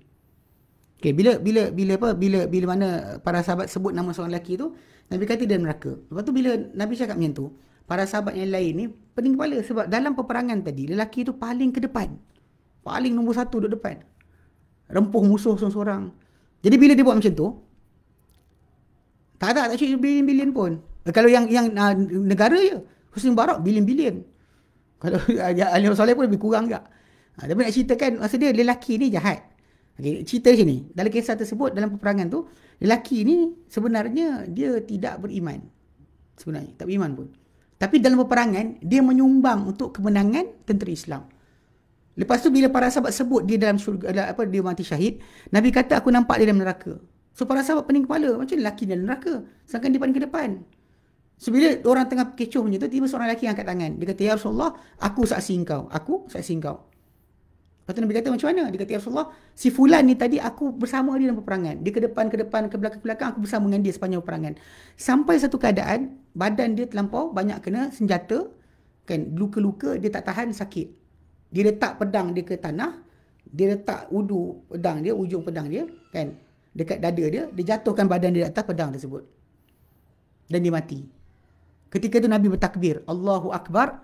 Okey, bila mana para sahabat sebut nama seorang lelaki tu, Nabi kata dia neraka. Lepas tu bila Nabi cakap macam tu, para sahabat yang lain ni pening kepala sebab dalam peperangan tadi lelaki tu paling ke depan. Paling nombor 1 duduk depan. Rempuh musuh seorang-seorang. Jadi bila dia buat macam tu, tak cukup bilion-bilion pun. Kalau yang negara je, Husni Mubarak bilion-bilion. Kalau Ali Saleh pun lebih kurang juga. Tapi nak ceritakan, masa dia lelaki ni jahat. Okay, cerita macam ni. Dalam kisah tersebut, dalam peperangan tu, lelaki ni sebenarnya dia tidak beriman. Sebenarnya, tak beriman pun. Tapi dalam peperangan, dia menyumbang untuk kemenangan tentera Islam. Lepas tu bila para sahabat sebut dia dalam syurga, dia mati syahid, Nabi kata aku nampak dia dalam neraka. So para sahabat pening kepala, macam lelaki dalam neraka, sedangkan dia paling ke depan. So bila orang tengah kecoh macam tu, tiba seorang lelaki angkat tangan. Dia kata, ya Rasulullah, aku saksi engkau. Lepas tu Nabi kata macam mana? Dia kata, ya Rasulullah, si fulan ni tadi aku bersama dia dalam peperangan. Dia ke depan, ke belakang, aku bersama dengan dia sepanjang peperangan. Sampai satu keadaan, badan dia terlampau banyak kena senjata, kan, luka-luka, dia tak tahan, sakit. Dia letak pedang dia ke tanah, dia letak ujung pedang dia, kan, dekat dada dia jatuhkan badan dia di atas pedang tersebut. Dan dia mati. Ketika itu Nabi bertakbir, Allahu Akbar,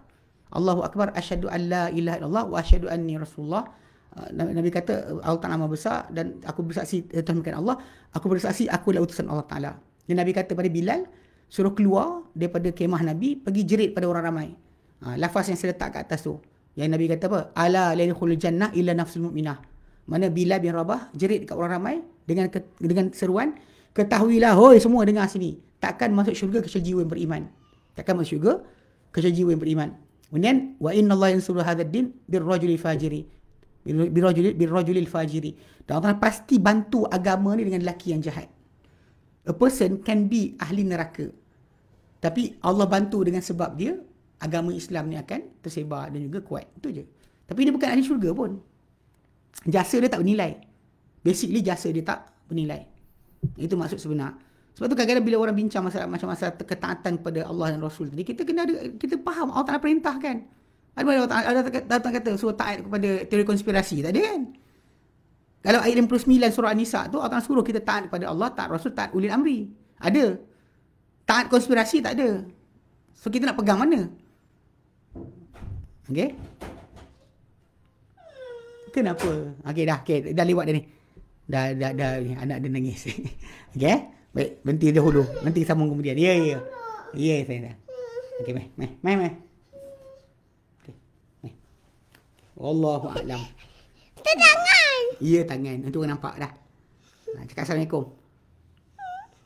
asyhadu an la ilaha illallah wa asyhadu anni rasulullah. Nabi kata Allah Ta'ala Maha Besar dan aku bersaksi Tuhan bukan Allah, aku bersaksi aku adalah utusan Allah Ta'ala. Dan Nabi kata pada Bilal, suruh keluar daripada kemah Nabi, pergi jerit pada orang ramai. Lafaz yang saya letak kat atas tu, yang Nabi kata apa? Ala la yadkhulul jannah illa nafsul mu'minah. Mana Bilal bin Rabah jerit dekat orang ramai dengan seruan, ketahuilah hoi semua dengar sini, takkan masuk syurga kecuali jiwa yang beriman. Takkan masuk syurga kecuali jiwa yang beriman. Kemudian wa inna Allah yansuru hadzal din birrajulil fajiri. Birrajulil fajiri. Dan Allah pasti bantu agama ni dengan lelaki yang jahat. A person can be ahli neraka, tapi Allah bantu dengan sebab dia agama Islam ni akan tersebar dan juga kuat. Itu je. Tapi dia bukan ahli syurga pun. Jasa dia tak bernilai. Basically jasa dia tak bernilai. Itu maksud sebenar. Sebab tu kadang-kadang bila orang bincang masalah ketaatan kepada Allah dan Rasul tadi, kita faham Allah Ta'ala perintahkan. Ada datang kata suruh taat kepada teori konspirasi, tak ada kan? Kalau ayat 59 surah An-Nisa tu Allah Ta'ala suruh kita taat kepada Allah, taat Rasul, taat ulil amri. Ada. Taat konspirasi tak ada. So kita nak pegang mana? Okey? Kenapa? Okey dah lewat dah ni. Dah anak dia nangis. Okey? Baik, berhenti dahulu. Nanti sambung kemudian. Ya. Ya, saya dah. Okey, mai. Okey. Mai. Wallahu a'lam. Tangan. Ya, tangan. Nanti orang nampak dah. Cakap Assalamualaikum.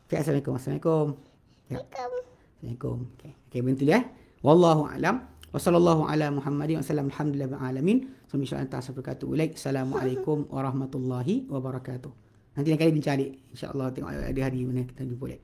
Cakap Assalamualaikum. Assalamualaikum. Assalamualaikum. Okey, berhenti ya. Wallahu a'lam. Wa sallallahu ala Muhammadin wa sallam alhamdulillahi alamin. Assalamualaikum warahmatullahi wabarakatuh. Nanti lain kali bincang adik. InsyaAllah tengok ada hari mana kita jumpa adik.